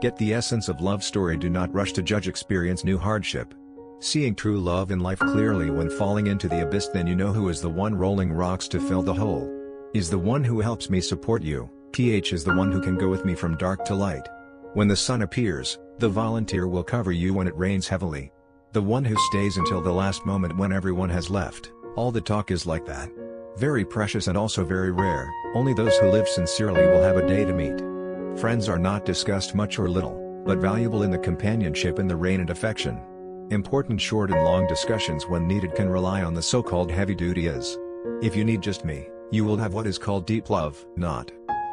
Get the essence of love story. Do not rush to judge. Experience new hardship. Seeing true love in life clearly. When falling into the abyss, then you know who is the one rolling rocks to fill the hole. Is the one who helps me support you. Is the one who can go with me from dark to light. When the sun appears, the volunteer will cover you when it rains heavily. The one who stays until the last moment when everyone has left. All the talk is like that. Very precious and also very rare. Only those who live sincerely will have a day to meet. Friends are not discussed much or little, but valuable in the companionship and the rain and affection. Important short and long discussions when needed can rely on the so-called heavy duty is. If you need just me, you will have what is called deep love. Not.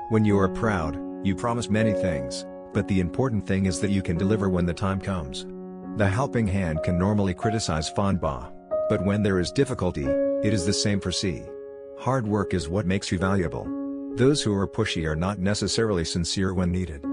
When you are proud, you promise many things, but the important thing is that you can deliver when the time comes. The helping hand can normally criticize Fonba, but when there is difficulty, it is the same for C. Hard work is what makes you valuable. Those who are pushy are not necessarily sincere when needed.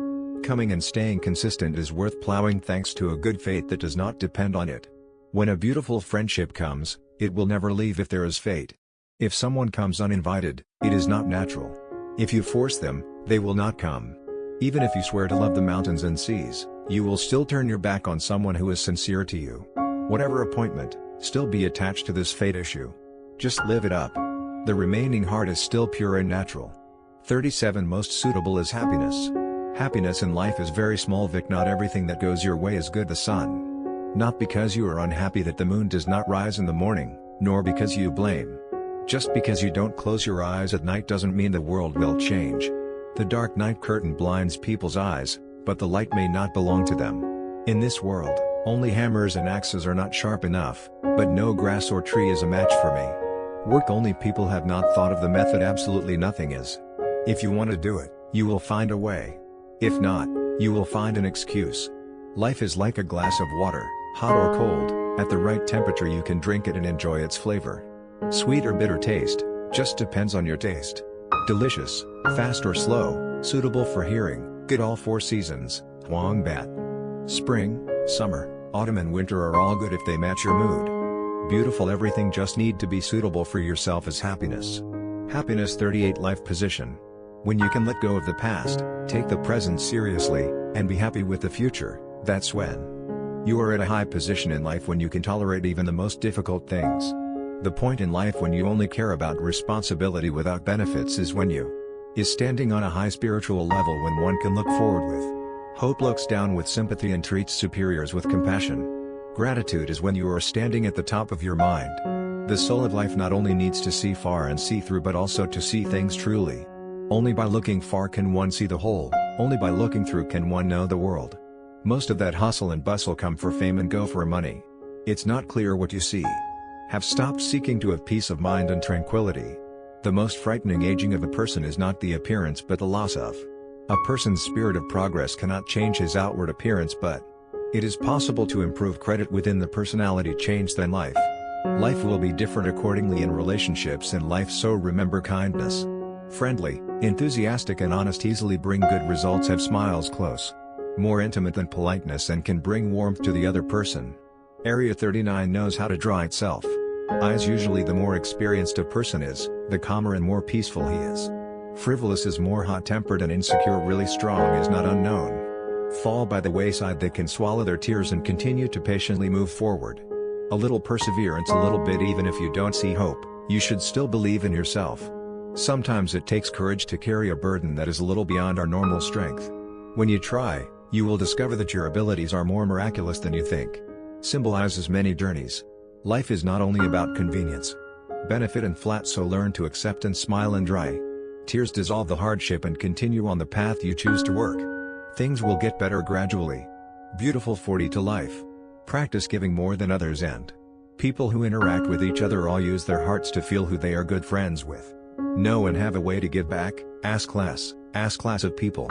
Coming and staying consistent is worth plowing thanks to a good fate that does not depend on it. When a beautiful friendship comes, it will never leave if there is fate. If someone comes uninvited, it is not natural. If you force them, they will not come. Even if you swear to love the mountains and seas, you will still turn your back on someone who is sincere to you. Whatever appointment, still be attached to this fate issue. Just live it up. The remaining heart is still pure and natural. 37 Most suitable is happiness. Happiness in life is very small. Vic, not everything that goes your way is good. The sun. Not because you are unhappy that the moon does not rise in the morning, nor because you blame. Just because you don't close your eyes at night doesn't mean the world will change. The dark night curtain blinds people's eyes, but the light may not belong to them. In this world, only hammers and axes are not sharp enough, but no grass or tree is a match for me. Work only. People have not thought of the method. Absolutely nothing is. If you want to do it, you will find a way. If not, you will find an excuse. Life is like a glass of water, hot or cold. At the right temperature you can drink it and enjoy its flavor. Sweet or bitter taste, just depends on your taste. Delicious, fast or slow, suitable for hearing, good all 4 seasons, Huang Bat. Spring, summer, autumn and winter are all good if they match your mood. Beautiful. Everything just need to be suitable for yourself is happiness. Happiness. 38 Life position. When you can let go of the past, take the present seriously, and be happy with the future, that's when you are at a high position in life. When you can tolerate even the most difficult things. The point in life when you only care about responsibility without benefits is when you Is standing on a high spiritual level when one can look forward with hope, looks down with sympathy, and treats superiors with compassion. Gratitude is when you are standing at the top of your mind. The soul of life not only needs to see far and see through, but also to see things truly. Only by looking far can one see the whole, only by looking through can one know the world. Most of that hustle and bustle come for fame and go for money. It's not clear what you see. Have stopped seeking to have peace of mind and tranquility. The most frightening aging of a person is not the appearance but the loss of. A person's spirit of progress cannot change his outward appearance, but it is possible to improve credit within the personality change than life. Life will be different accordingly in relationships in life, so remember kindness. Friendly, enthusiastic and honest easily bring good results, have smiles close. More intimate than politeness and can bring warmth to the other person. Area 39 knows how to draw itself. Eyes. Usually the more experienced a person is, the calmer and more peaceful he is. Frivolous is more hot-tempered and insecure. Really strong is not unknown. Fall by the wayside, they can swallow their tears and continue to patiently move forward. A little perseverance, a little bit, even if you don't see hope, you should still believe in yourself. Sometimes it takes courage to carry a burden that is a little beyond our normal strength. When you try, you will discover that your abilities are more miraculous than you think. Symbolizes many journeys. Life is not only about convenience, benefit and flat, so learn to accept and smile and dry tears dissolve the hardship and continue on the path you choose to work. Things will get better gradually. Beautiful 40 to life. Practice giving more than others, and people who interact with each other all use their hearts to feel who they are good friends with. Know and have a way to give back. Ask class of people.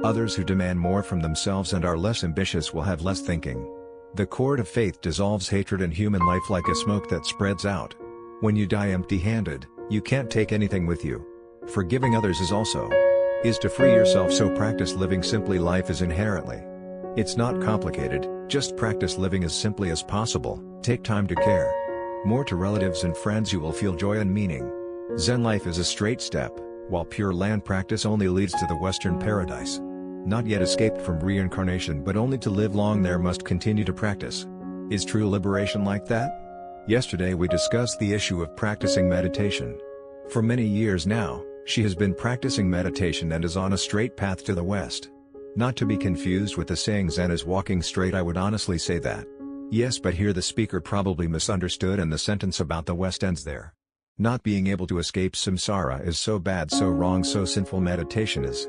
Others who demand more from themselves and are less ambitious will have less thinking. The cord of faith dissolves hatred in human life like a smoke that spreads out. When you die empty-handed, you can't take anything with you. Forgiving others is to free yourself, so practice living simply. Life is inherently. It's not complicated, just practice living as simply as possible. Take time to care more to relatives and friends, you will feel joy and meaning. Zen life is a straight step, while Pure Land practice only leads to the Western paradise. Not yet escaped from reincarnation, but only to live long there, must continue to practice. Is true liberation like that? Yesterday we discussed the issue of practicing meditation. For many years now, she has been practicing meditation and is on a straight path to the West. Not to be confused with the saying Zen is walking straight. I would honestly say that. Yes, but here the speaker probably misunderstood and the sentence about the West ends there. Not being able to escape samsara is so bad, so wrong, so sinful. Meditation is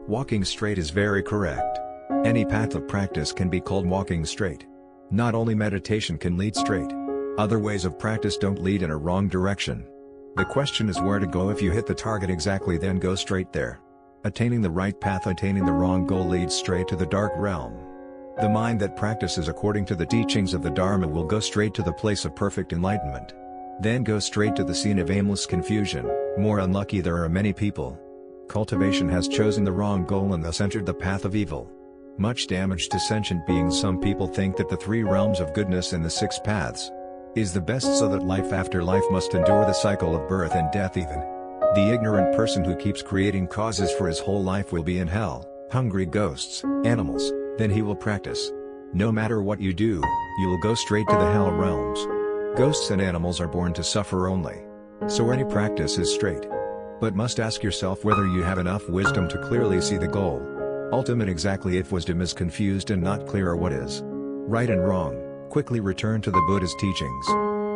walking straight is very correct. Any path of practice can be called walking straight. Not only meditation can lead straight. Other ways of practice don't lead in a wrong direction. The question is where to go. If you hit the target exactly, then go straight there. Attaining the right path, attaining the wrong goal leads straight to the dark realm. The mind that practices according to the teachings of the Dharma will go straight to the place of perfect enlightenment. Then go straight to the scene of aimless confusion. More unlucky there are many people. Cultivation has chosen the wrong goal and thus entered the path of evil. Much damage to sentient beings. Some people think that the 3 realms of goodness and the 6 paths is the best, so that life after life must endure the cycle of birth and death. Even the ignorant person who keeps creating causes for his whole life will be in hell. Hungry ghosts, animals, then he will practice. No matter what you do, you will go straight to the hell realms. Ghosts and animals are born to suffer only. So any practice is straight. But must ask yourself whether you have enough wisdom to clearly see the goal. Ultimate exactly. If wisdom is confused and not clear what is right and wrong, quickly return to the Buddha's teachings.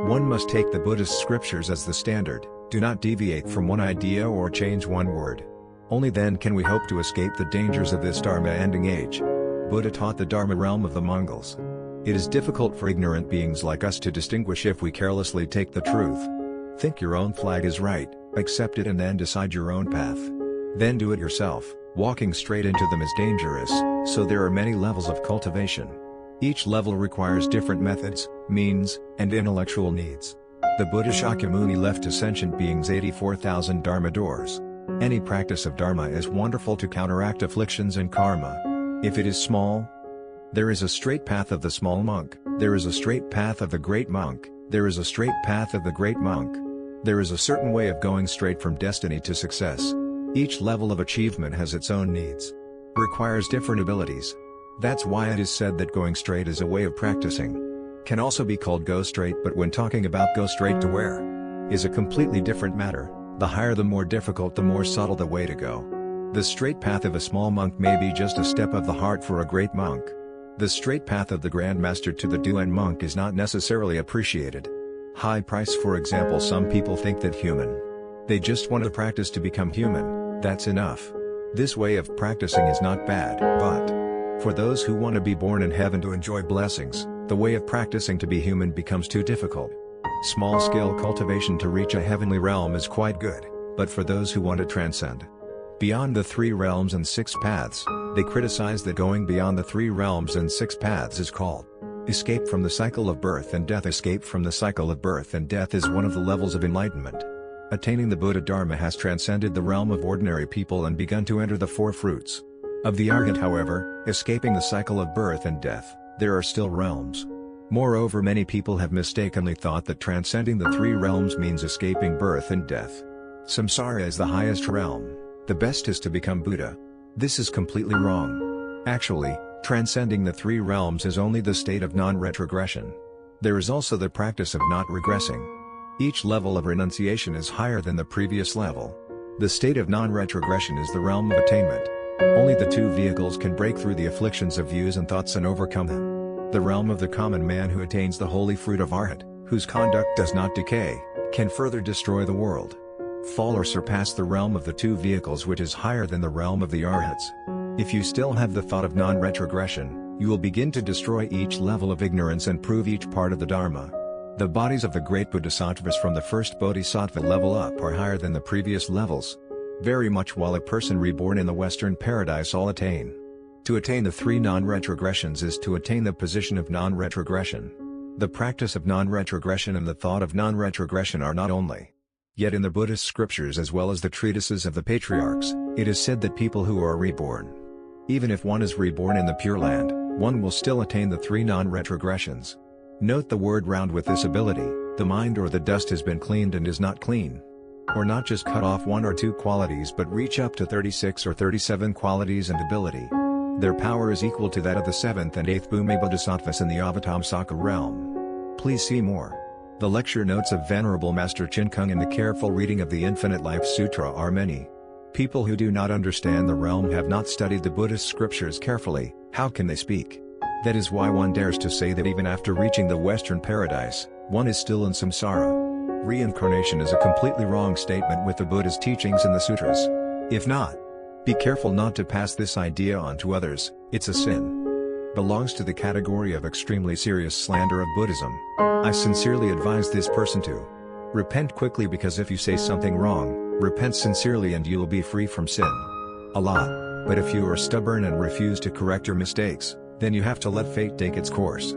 One must take the Buddhist scriptures as the standard. Do not deviate from one idea or change one word. Only then can we hope to escape the dangers of this Dharma ending age. Buddha taught the Dharma realm of the Mongols. It is difficult for ignorant beings like us to distinguish if we carelessly take the truth. Think your own flag is right, accept it, and then decide your own path. Then do it yourself. Walking straight into them is dangerous, so there are many levels of cultivation. Each level requires different methods, means, and intellectual needs. The Buddha Shakyamuni left to sentient beings 84,000 Dharma doors. Any practice of Dharma is wonderful to counteract afflictions and karma. If it is small, there is a straight path of the small monk. There is a straight path of the great monk. There is a straight path of the great monk. There is a certain way of going straight from destiny to success. Each level of achievement has its own needs. Requires different abilities. That's why it is said that going straight is a way of practicing. Can also be called go straight, but when talking about go straight to where is a completely different matter. The higher the more difficult, the more subtle the way to go. The straight path of a small monk may be just a step of the heart for a great monk. The straight path of the Grand Master to the Duan monk is not necessarily appreciated. High price, for example, some people think that they just want to practice to become human, that's enough. This way of practicing is not bad, but for those who want to be born in heaven to enjoy blessings, the way of practicing to be human becomes too difficult. Small-scale cultivation to reach a heavenly realm is quite good, but for those who want to transcend beyond the 3 realms and 6 paths, they criticize that going beyond the 3 realms and 6 paths is called escape from the cycle of birth and death. Escape from the cycle of birth and death is one of the levels of enlightenment. Attaining the Buddha Dharma has transcended the realm of ordinary people and begun to enter the 4 fruits of the Arhat. However, escaping the cycle of birth and death, there are still realms. Moreover, many people have mistakenly thought that transcending the 3 realms means escaping birth and death. Samsara is the highest realm. The best is to become Buddha. This is completely wrong. Actually, transcending the 3 realms is only the state of non-retrogression. There is also the practice of not regressing. Each level of renunciation is higher than the previous level. The state of non-retrogression is the realm of attainment. Only the 2 vehicles can break through the afflictions of views and thoughts and overcome them. The realm of the common man who attains the holy fruit of Arhat, whose conduct does not decay, can further destroy the world. Fall or surpass the realm of the 2 vehicles, which is higher than the realm of the Arhats. If you still have the thought of non-retrogression, you will begin to destroy each level of ignorance and prove each part of the Dharma. The bodies of the great Bodhisattvas from the first Bodhisattva level up are higher than the previous levels. Very much while a person reborn in the Western paradise all attain. To attain the 3 non-retrogressions is to attain the position of non-retrogression. The practice of non-retrogression and the thought of non-retrogression are not only. Yet in the Buddhist scriptures as well as the treatises of the patriarchs, it is said that people who are reborn, even if one is reborn in the Pure Land, one will still attain the 3 non-retrogressions. Note the word round with this ability, the mind or the dust has been cleaned and is not clean. Or not just cut off 1 or 2 qualities but reach up to 36 or 37 qualities and ability. Their power is equal to that of the 7th and 8th Bhumi Bodhisattvas in the Avatamsaka realm. Please see more. The lecture notes of Venerable Master Chin Kung and the careful reading of the Infinite Life Sutra are many. People who do not understand the realm have not studied the Buddhist scriptures carefully. How can they speak? That is why one dares to say that even after reaching the Western paradise, one is still in samsara. Reincarnation is a completely wrong statement with the Buddha's teachings in the sutras. If not, be careful not to pass this idea on to others. It's a sin. Belongs to the category of extremely serious slander of Buddhism. I sincerely advise this person to repent quickly, because if you say something wrong, repent sincerely and you'll be free from sin. A lot. But if you are stubborn and refuse to correct your mistakes, then you have to let fate take its course.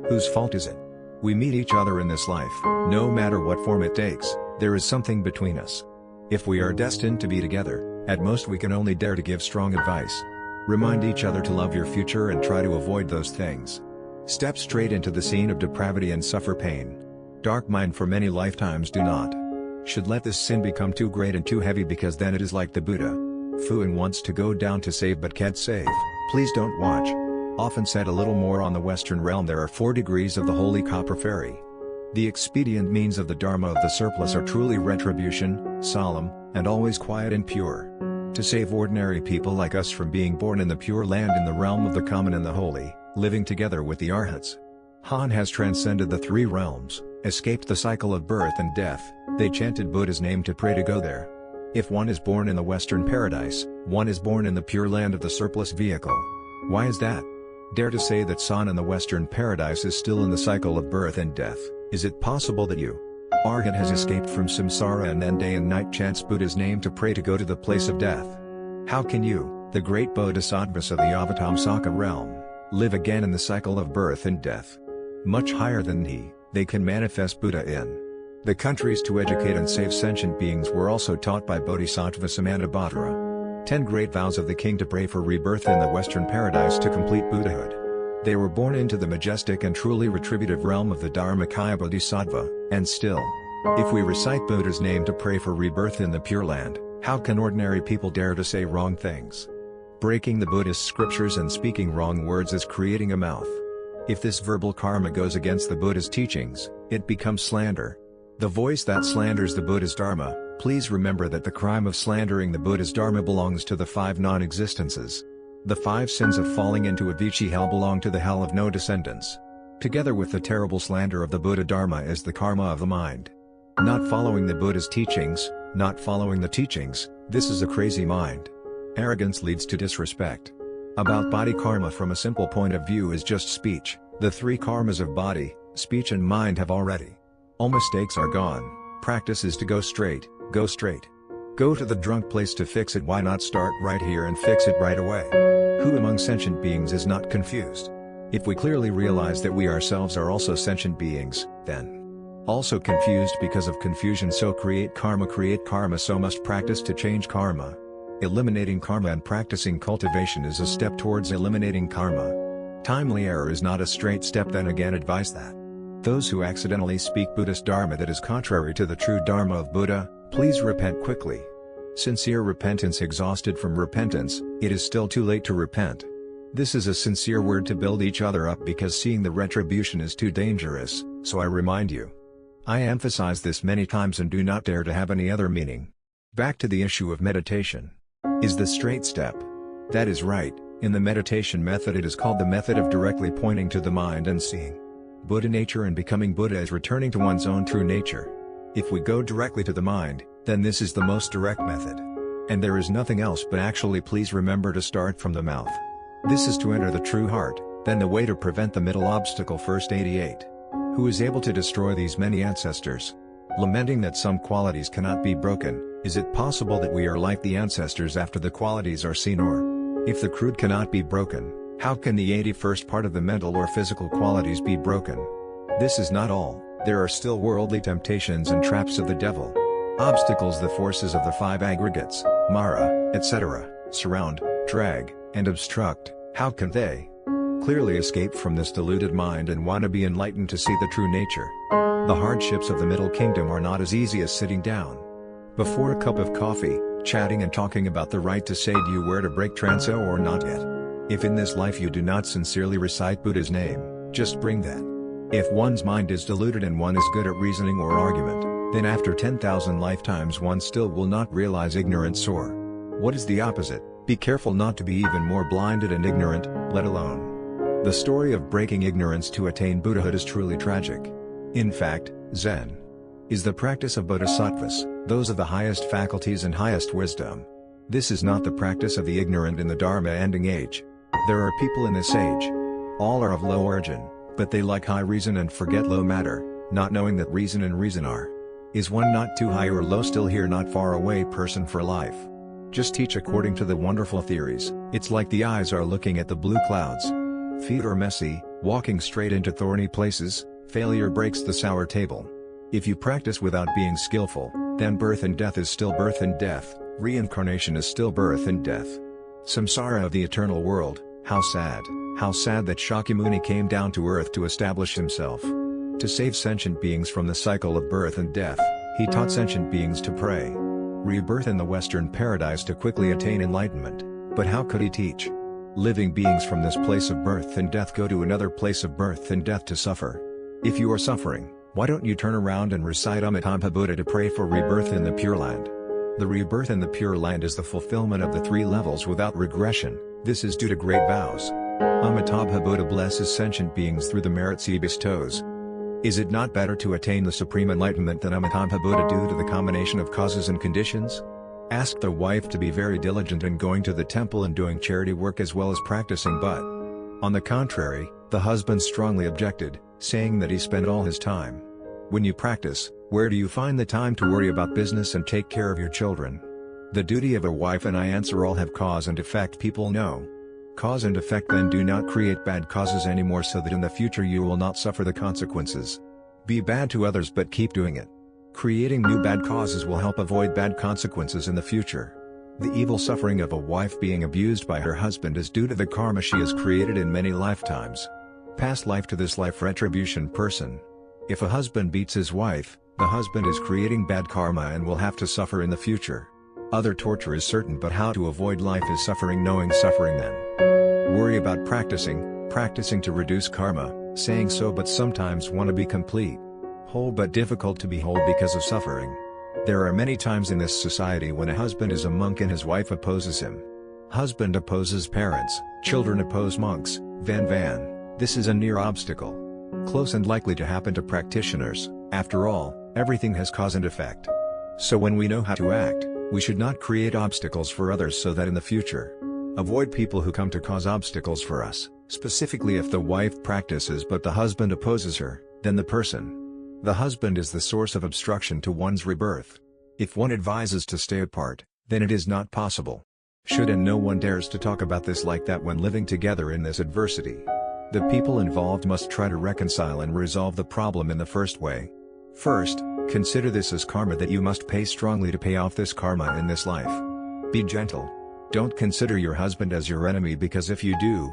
Whose fault is it? We meet each other in this life, no matter what form it takes, there is something between us. If we are destined to be together, at most we can only dare to give strong advice. Remind each other to love your future and try to avoid those things. Step straight into the scene of depravity and suffer pain. Dark mind for many lifetimes do not. Should let this sin become too great and too heavy, because then it is like the Buddha. Fuing wants to go down to save but can't save. Please don't watch. Often said a little more on the Western realm, there are 4 degrees of the Holy Copper Fairy. The expedient means of the Dharma of the surplus are truly retribution, solemn, and always quiet and pure. To save ordinary people like us from being born in the Pure Land in the realm of the common and the holy, living together with the Arhats. Han has transcended the 3 realms, escaped the cycle of birth and death. They chanted Buddha's name to pray to go there. If one is born in the Western paradise, one is born in the Pure Land of the surplus vehicle. Why is that? Dare to say that San in the Western paradise is still in the cycle of birth and death. Is it possible that you, Arhat, has escaped from samsara and then day and night chants Buddha's name to pray to go to the place of death? How can you, the great Bodhisattvas of the Avatamsaka realm, live again in the cycle of birth and death? Much higher than they can manifest Buddha in. The countries to educate and save sentient beings were also taught by Bodhisattva Samantabhadra. 10 great vows of the king to pray for rebirth in the Western paradise to complete Buddhahood. They were born into the majestic and truly retributive realm of the Dharmakaya Bodhisattva, and still. If we recite Buddha's name to pray for rebirth in the Pure Land, how can ordinary people dare to say wrong things? Breaking the Buddhist scriptures and speaking wrong words is creating a mouth. If this verbal karma goes against the Buddha's teachings, it becomes slander. The voice that slanders the Buddha's Dharma, Please remember that the crime of slandering the Buddha's Dharma belongs to the 5 non-existences. The 5 sins of falling into Avicii hell belong to the hell of no descendants. Together with the terrible slander of the Buddha Dharma is the karma of the mind. Not following the Buddha's teachings, not following the teachings, this is a crazy mind. Arrogance leads to disrespect. About body karma from a simple point of view is just speech. The 3 karmas of body, speech and mind have already. All mistakes are gone. Practice is to go straight, go straight. Go to the drunk place to fix it. Why not start right here and fix it right away? Who among sentient beings is not confused? If we clearly realize that we ourselves are also sentient beings, then also confused because of confusion, so create karma so must practice to change karma. Eliminating karma and practicing cultivation is a step towards eliminating karma. Timely error is not a straight step. Then again, advise that those who accidentally speak Buddhist Dharma that is contrary to the true Dharma of Buddha, please repent quickly. Sincere repentance. Exhausted from repentance, it is still too late to repent. This is a sincere word to build each other up because seeing the retribution is too dangerous, so I remind you. I emphasize this many times and do not dare to have any other meaning. Back to the issue of meditation. Is the straight step? That is right. In the meditation method it is called the method of directly pointing to the mind and seeing Buddha nature, and becoming Buddha is returning to one's own true nature. If we go directly to the mind, then this is the most direct method. And there is nothing else, but actually please remember to start from the mouth. This is to enter the true heart, then the way to prevent the middle obstacle. First 88. Who is able to destroy these many ancestors? Lamenting that some qualities cannot be broken, is it possible that we are like the ancestors after the qualities are seen? Or, if the crude cannot be broken, how can the 81st part of the mental or physical qualities be broken? This is not all, there are still worldly temptations and traps of the devil. Obstacles, the forces of the 5 aggregates, Mara, etc., surround, drag, and obstruct. How can they clearly escape from this deluded mind and want to be enlightened to see the true nature? The hardships of the middle kingdom are not as easy as sitting down before a cup of coffee, chatting and talking about the right to say, do you wear to break transo or not yet? If in this life you do not sincerely recite Buddha's name, just bring that. If one's mind is deluded and one is good at reasoning or argument, then after 10,000 lifetimes one still will not realize ignorance. Or what is the opposite? Be careful not to be even more blinded and ignorant, let alone. The story of breaking ignorance to attain Buddhahood is truly tragic. In fact, Zen is the practice of bodhisattvas, those of the highest faculties and highest wisdom. This is not the practice of the ignorant in the Dharma-ending age. There are people in this age. All are of low origin, but they like high reason and forget low matter, not knowing that reason and reason are. Is one not too high or low, still here, not far away, person for life? Just teach according to the wonderful theories. It's like the eyes are looking at the blue clouds. Feet are messy, walking straight into thorny places. Failure breaks the sour table. If you practice without being skillful, then birth and death is still birth and death, reincarnation is still birth and death. Samsara of the eternal world, how sad that Shakyamuni came down to earth to establish himself. To save sentient beings from the cycle of birth and death, he taught sentient beings to pray rebirth in the Western paradise to quickly attain enlightenment. But how could he teach living beings from this place of birth and death go to another place of birth and death to suffer? If you are suffering, why don't you turn around and recite Amitabha Buddha to pray for rebirth in the Pure Land? The rebirth in the Pure Land is the fulfillment of the 3 levels without regression. This is due to great vows. Amitabha Buddha blesses sentient beings through the merits he bestows. Is it not better to attain the supreme enlightenment than Amitabha Buddha due to the combination of causes and conditions? Ask the wife to be very diligent in going to the temple and doing charity work as well as practicing, but on the contrary, the husband strongly objected, saying that he spent all his time. When you practice, where do you find the time to worry about business and take care of your children? The duty of a wife, and I answer, all have cause and effect. People know cause and effect, then do not create bad causes anymore so that in the future you will not suffer the consequences. Be bad to others but keep doing it. Creating new bad causes will help avoid bad consequences in the future. The evil suffering of a wife being abused by her husband is due to the karma she has created in many lifetimes. Past life to this life retribution person. If a husband beats his wife, the husband is creating bad karma and will have to suffer in the future. Other torture is certain, but how to avoid life is suffering, knowing suffering, then worry about practicing to reduce karma, saying so but sometimes want to be complete whole but difficult to be whole because of suffering. There are many times in this society when a husband is a monk and his wife opposes him. Husband opposes parents, children oppose monks, van. This is a near obstacle. Close and likely to happen to practitioners. After all, everything has cause and effect. So when we know how to act, we should not create obstacles for others so that in the future, avoid people who come to cause obstacles for us. Specifically, if the wife practices but the husband opposes her, then the husband is the source of obstruction to one's rebirth. If one advises to stay apart, then it is not possible. Should and no one dares to talk about this like that when living together in this adversity. The people involved must try to reconcile and resolve the problem in the first way. First, consider this as karma that you must pay strongly to pay off this karma in this life. Be gentle. Don't consider your husband as your enemy, because if you do,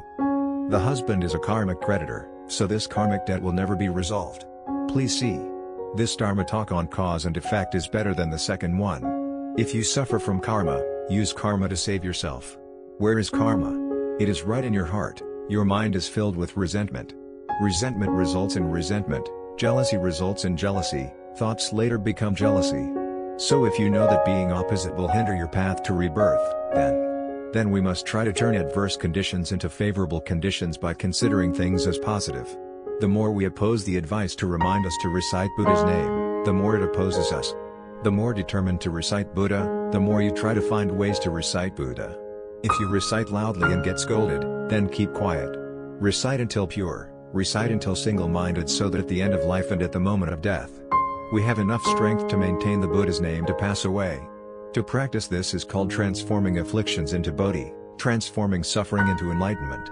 the husband is a karmic creditor, so this karmic debt will never be resolved. Please see. This Dharma talk on cause and effect is better than the second one. If you suffer from karma, use karma to save yourself. Where is karma? It is right in your heart. Your mind is filled with resentment. Resentment results in resentment, jealousy results in jealousy, thoughts later become jealousy. So if you know that being opposite will hinder your path to rebirth, then we must try to turn adverse conditions into favorable conditions by considering things as positive. The more we oppose the advice to remind us to recite Buddha's name, the more it opposes us. The more determined to recite Buddha, the more you try to find ways to recite Buddha. If you recite loudly and get scolded, then keep quiet. Recite until pure, recite until single-minded, so that at the end of life and at the moment of death, we have enough strength to maintain the Buddha's name to pass away. To practice this is called transforming afflictions into bodhi, transforming suffering into enlightenment.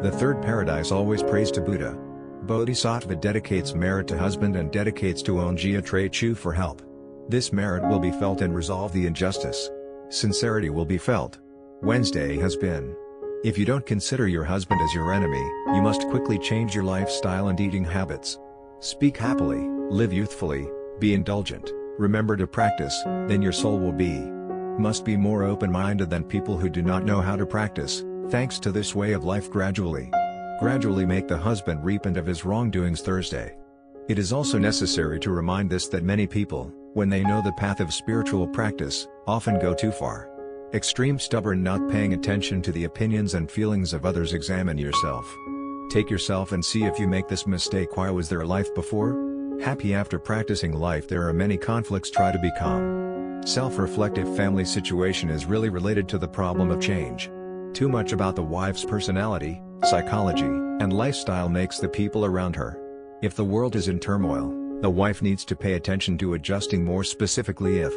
The third paradise always prays to Buddha. Bodhisattva dedicates merit to husband and dedicates to Onjia Tre Chu for help. This merit will be felt and resolve the injustice. Sincerity will be felt. Wednesday has been. If you don't consider your husband as your enemy, you must quickly change your lifestyle and eating habits. Speak happily, live youthfully, be indulgent, remember to practice, then your soul must be more open-minded than people who do not know how to practice. Thanks to this way of life, gradually make the husband repent of his wrongdoings. Thursday. It is also necessary to remind this that many people, when they know the path of spiritual practice, often go too far. Extreme stubborn, not paying attention to the opinions and feelings of others. Examine yourself. Take yourself and see if you make this mistake. Why was there a life before? Happy after practicing life there are many conflicts. Try to be calm. Self-reflective family situation is really related to the problem of change. Too much about the wife's personality, psychology, and lifestyle makes the people around her. If the world is in turmoil, the wife needs to pay attention to adjusting. More specifically, if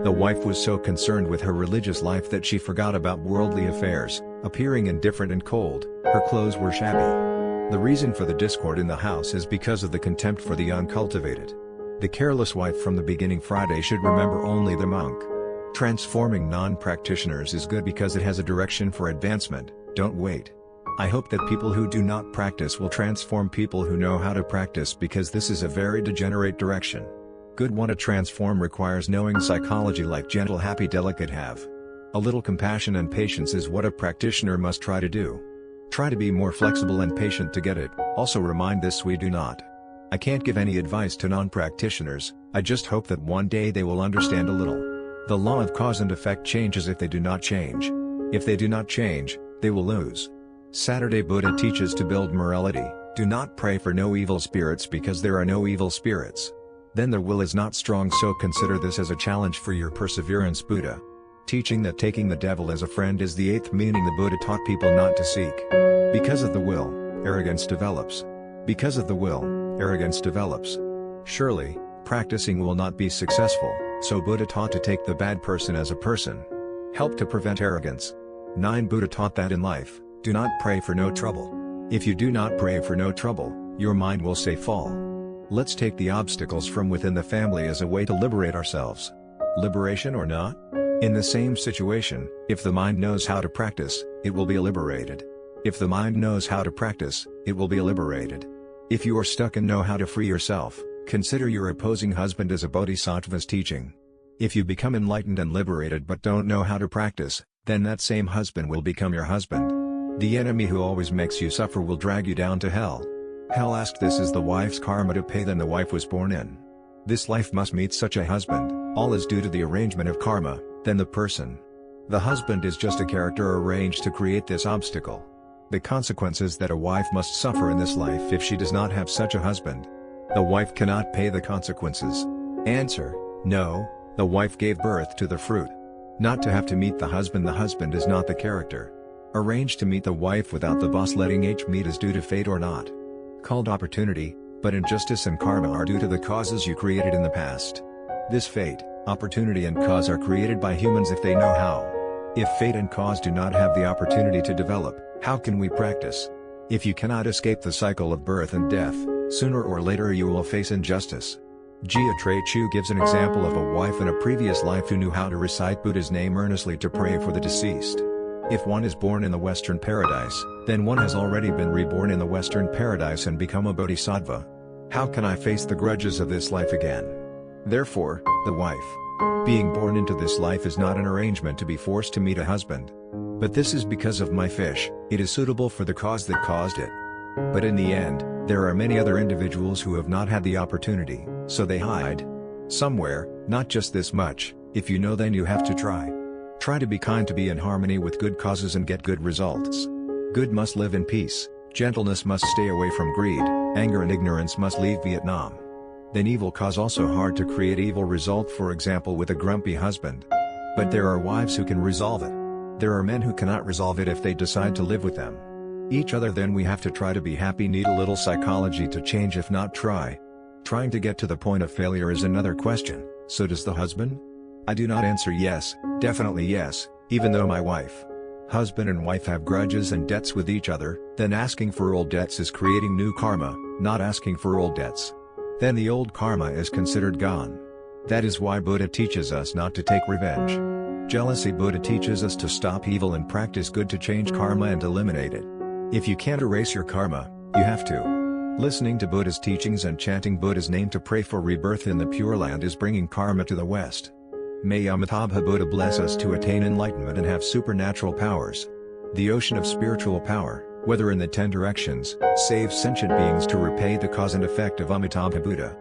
the wife was so concerned with her religious life that she forgot about worldly affairs, appearing indifferent and cold, her clothes were shabby. The reason for the discord in the house is because of the contempt for the uncultivated. The careless wife from the beginning. Friday should remember only the monk. Transforming non-practitioners is good because it has a direction for advancement. Don't wait. I hope that people who do not practice will transform people who know how to practice, because this is a very degenerate direction. Good. Want to transform requires knowing psychology like gentle, happy, delicate. Have a little compassion and patience is what a practitioner must try to do. Try to be more flexible and patient to get it. Also remind this: we do not. I can't give any advice to non-practitioners, I just hope that one day they will understand a little. The law of cause and effect changes if they do not change. If they do not change, they will lose. Saturday. Buddha teaches to build morality. Do not pray for no evil spirits, because there are no evil spirits. Then their will is not strong, so consider this as a challenge for your perseverance. Buddha teaching that taking the devil as a friend is the eighth meaning. The Buddha taught people not to seek. Because of the will, arrogance develops. Because of the will, arrogance develops. Surely, practicing will not be successful, so Buddha taught to take the bad person as a person. Help to prevent arrogance. 9. Buddha taught that in life, do not pray for no trouble. If you do not pray for no trouble, your mind will say fall. Let's take the obstacles from within the family as a way to liberate ourselves. Liberation or not? In the same situation, if the mind knows how to practice, it will be liberated. If the mind knows how to practice, it will be liberated. If you are stuck and know how to free yourself, consider your opposing husband as a bodhisattva's teaching. If you become enlightened and liberated but don't know how to practice, then that same husband will become your husband. The enemy who always makes you suffer will drag you down to hell. Hell. This is the wife's karma to pay, then the wife was born in. This life must meet such a husband. All is due to the arrangement of karma, then the person. The husband is just a character arranged to create this obstacle. The consequences that a wife must suffer in this life if she does not have such a husband. The wife cannot pay the consequences. Answer: no, the wife gave birth to the fruit. Not to have to meet the husband is not the character. Arranged to meet the wife without the boss letting H meet is due to fate or not. Called opportunity, but injustice and karma are due to the causes you created in the past. This fate, opportunity and cause are created by humans if they know how. If fate and cause do not have the opportunity to develop, how can we practice? If you cannot escape the cycle of birth and death, sooner or later you will face injustice. Jia Trey Chu gives an example of a wife in a previous life who knew how to recite Buddha's name earnestly to pray for the deceased. If one is born in the Western paradise, then one has already been reborn in the Western paradise and become a bodhisattva. How can I face the grudges of this life again? Therefore, the wife being born into this life is not an arrangement to be forced to meet a husband. But this is because of my fish, it is suitable for the cause that caused it. But in the end, there are many other individuals who have not had the opportunity, so they hide. Somewhere, not just this much, if you know then you have to try. Try to be kind, to be in harmony with good causes and get good results. Good must live in peace, gentleness must stay away from greed, anger and ignorance must leave Vietnam. Then evil cause also hard to create evil result, for example with a grumpy husband. But there are wives who can resolve it. There are men who cannot resolve it if they decide to live with them. Each other, then we have to try to be happy, need a little psychology to change, if not try. Trying to get to the point of failure is another question. So does the husband? I do not answer yes, definitely yes, even though my husband and wife have grudges and debts with each other, then asking for old debts is creating new karma, not asking for old debts. Then the old karma is considered gone. That is why Buddha teaches us not to take revenge. Jealousy. Buddha teaches us to stop evil and practice good to change karma and eliminate it. If you can't erase your karma, you have to. Listening to Buddha's teachings and chanting Buddha's name to pray for rebirth in the Pure Land is bringing karma to the West. May Amitabha Buddha bless us to attain enlightenment and have supernatural powers. The ocean of spiritual power, whether in the 10 directions, saves sentient beings to repay the cause and effect of Amitabha Buddha.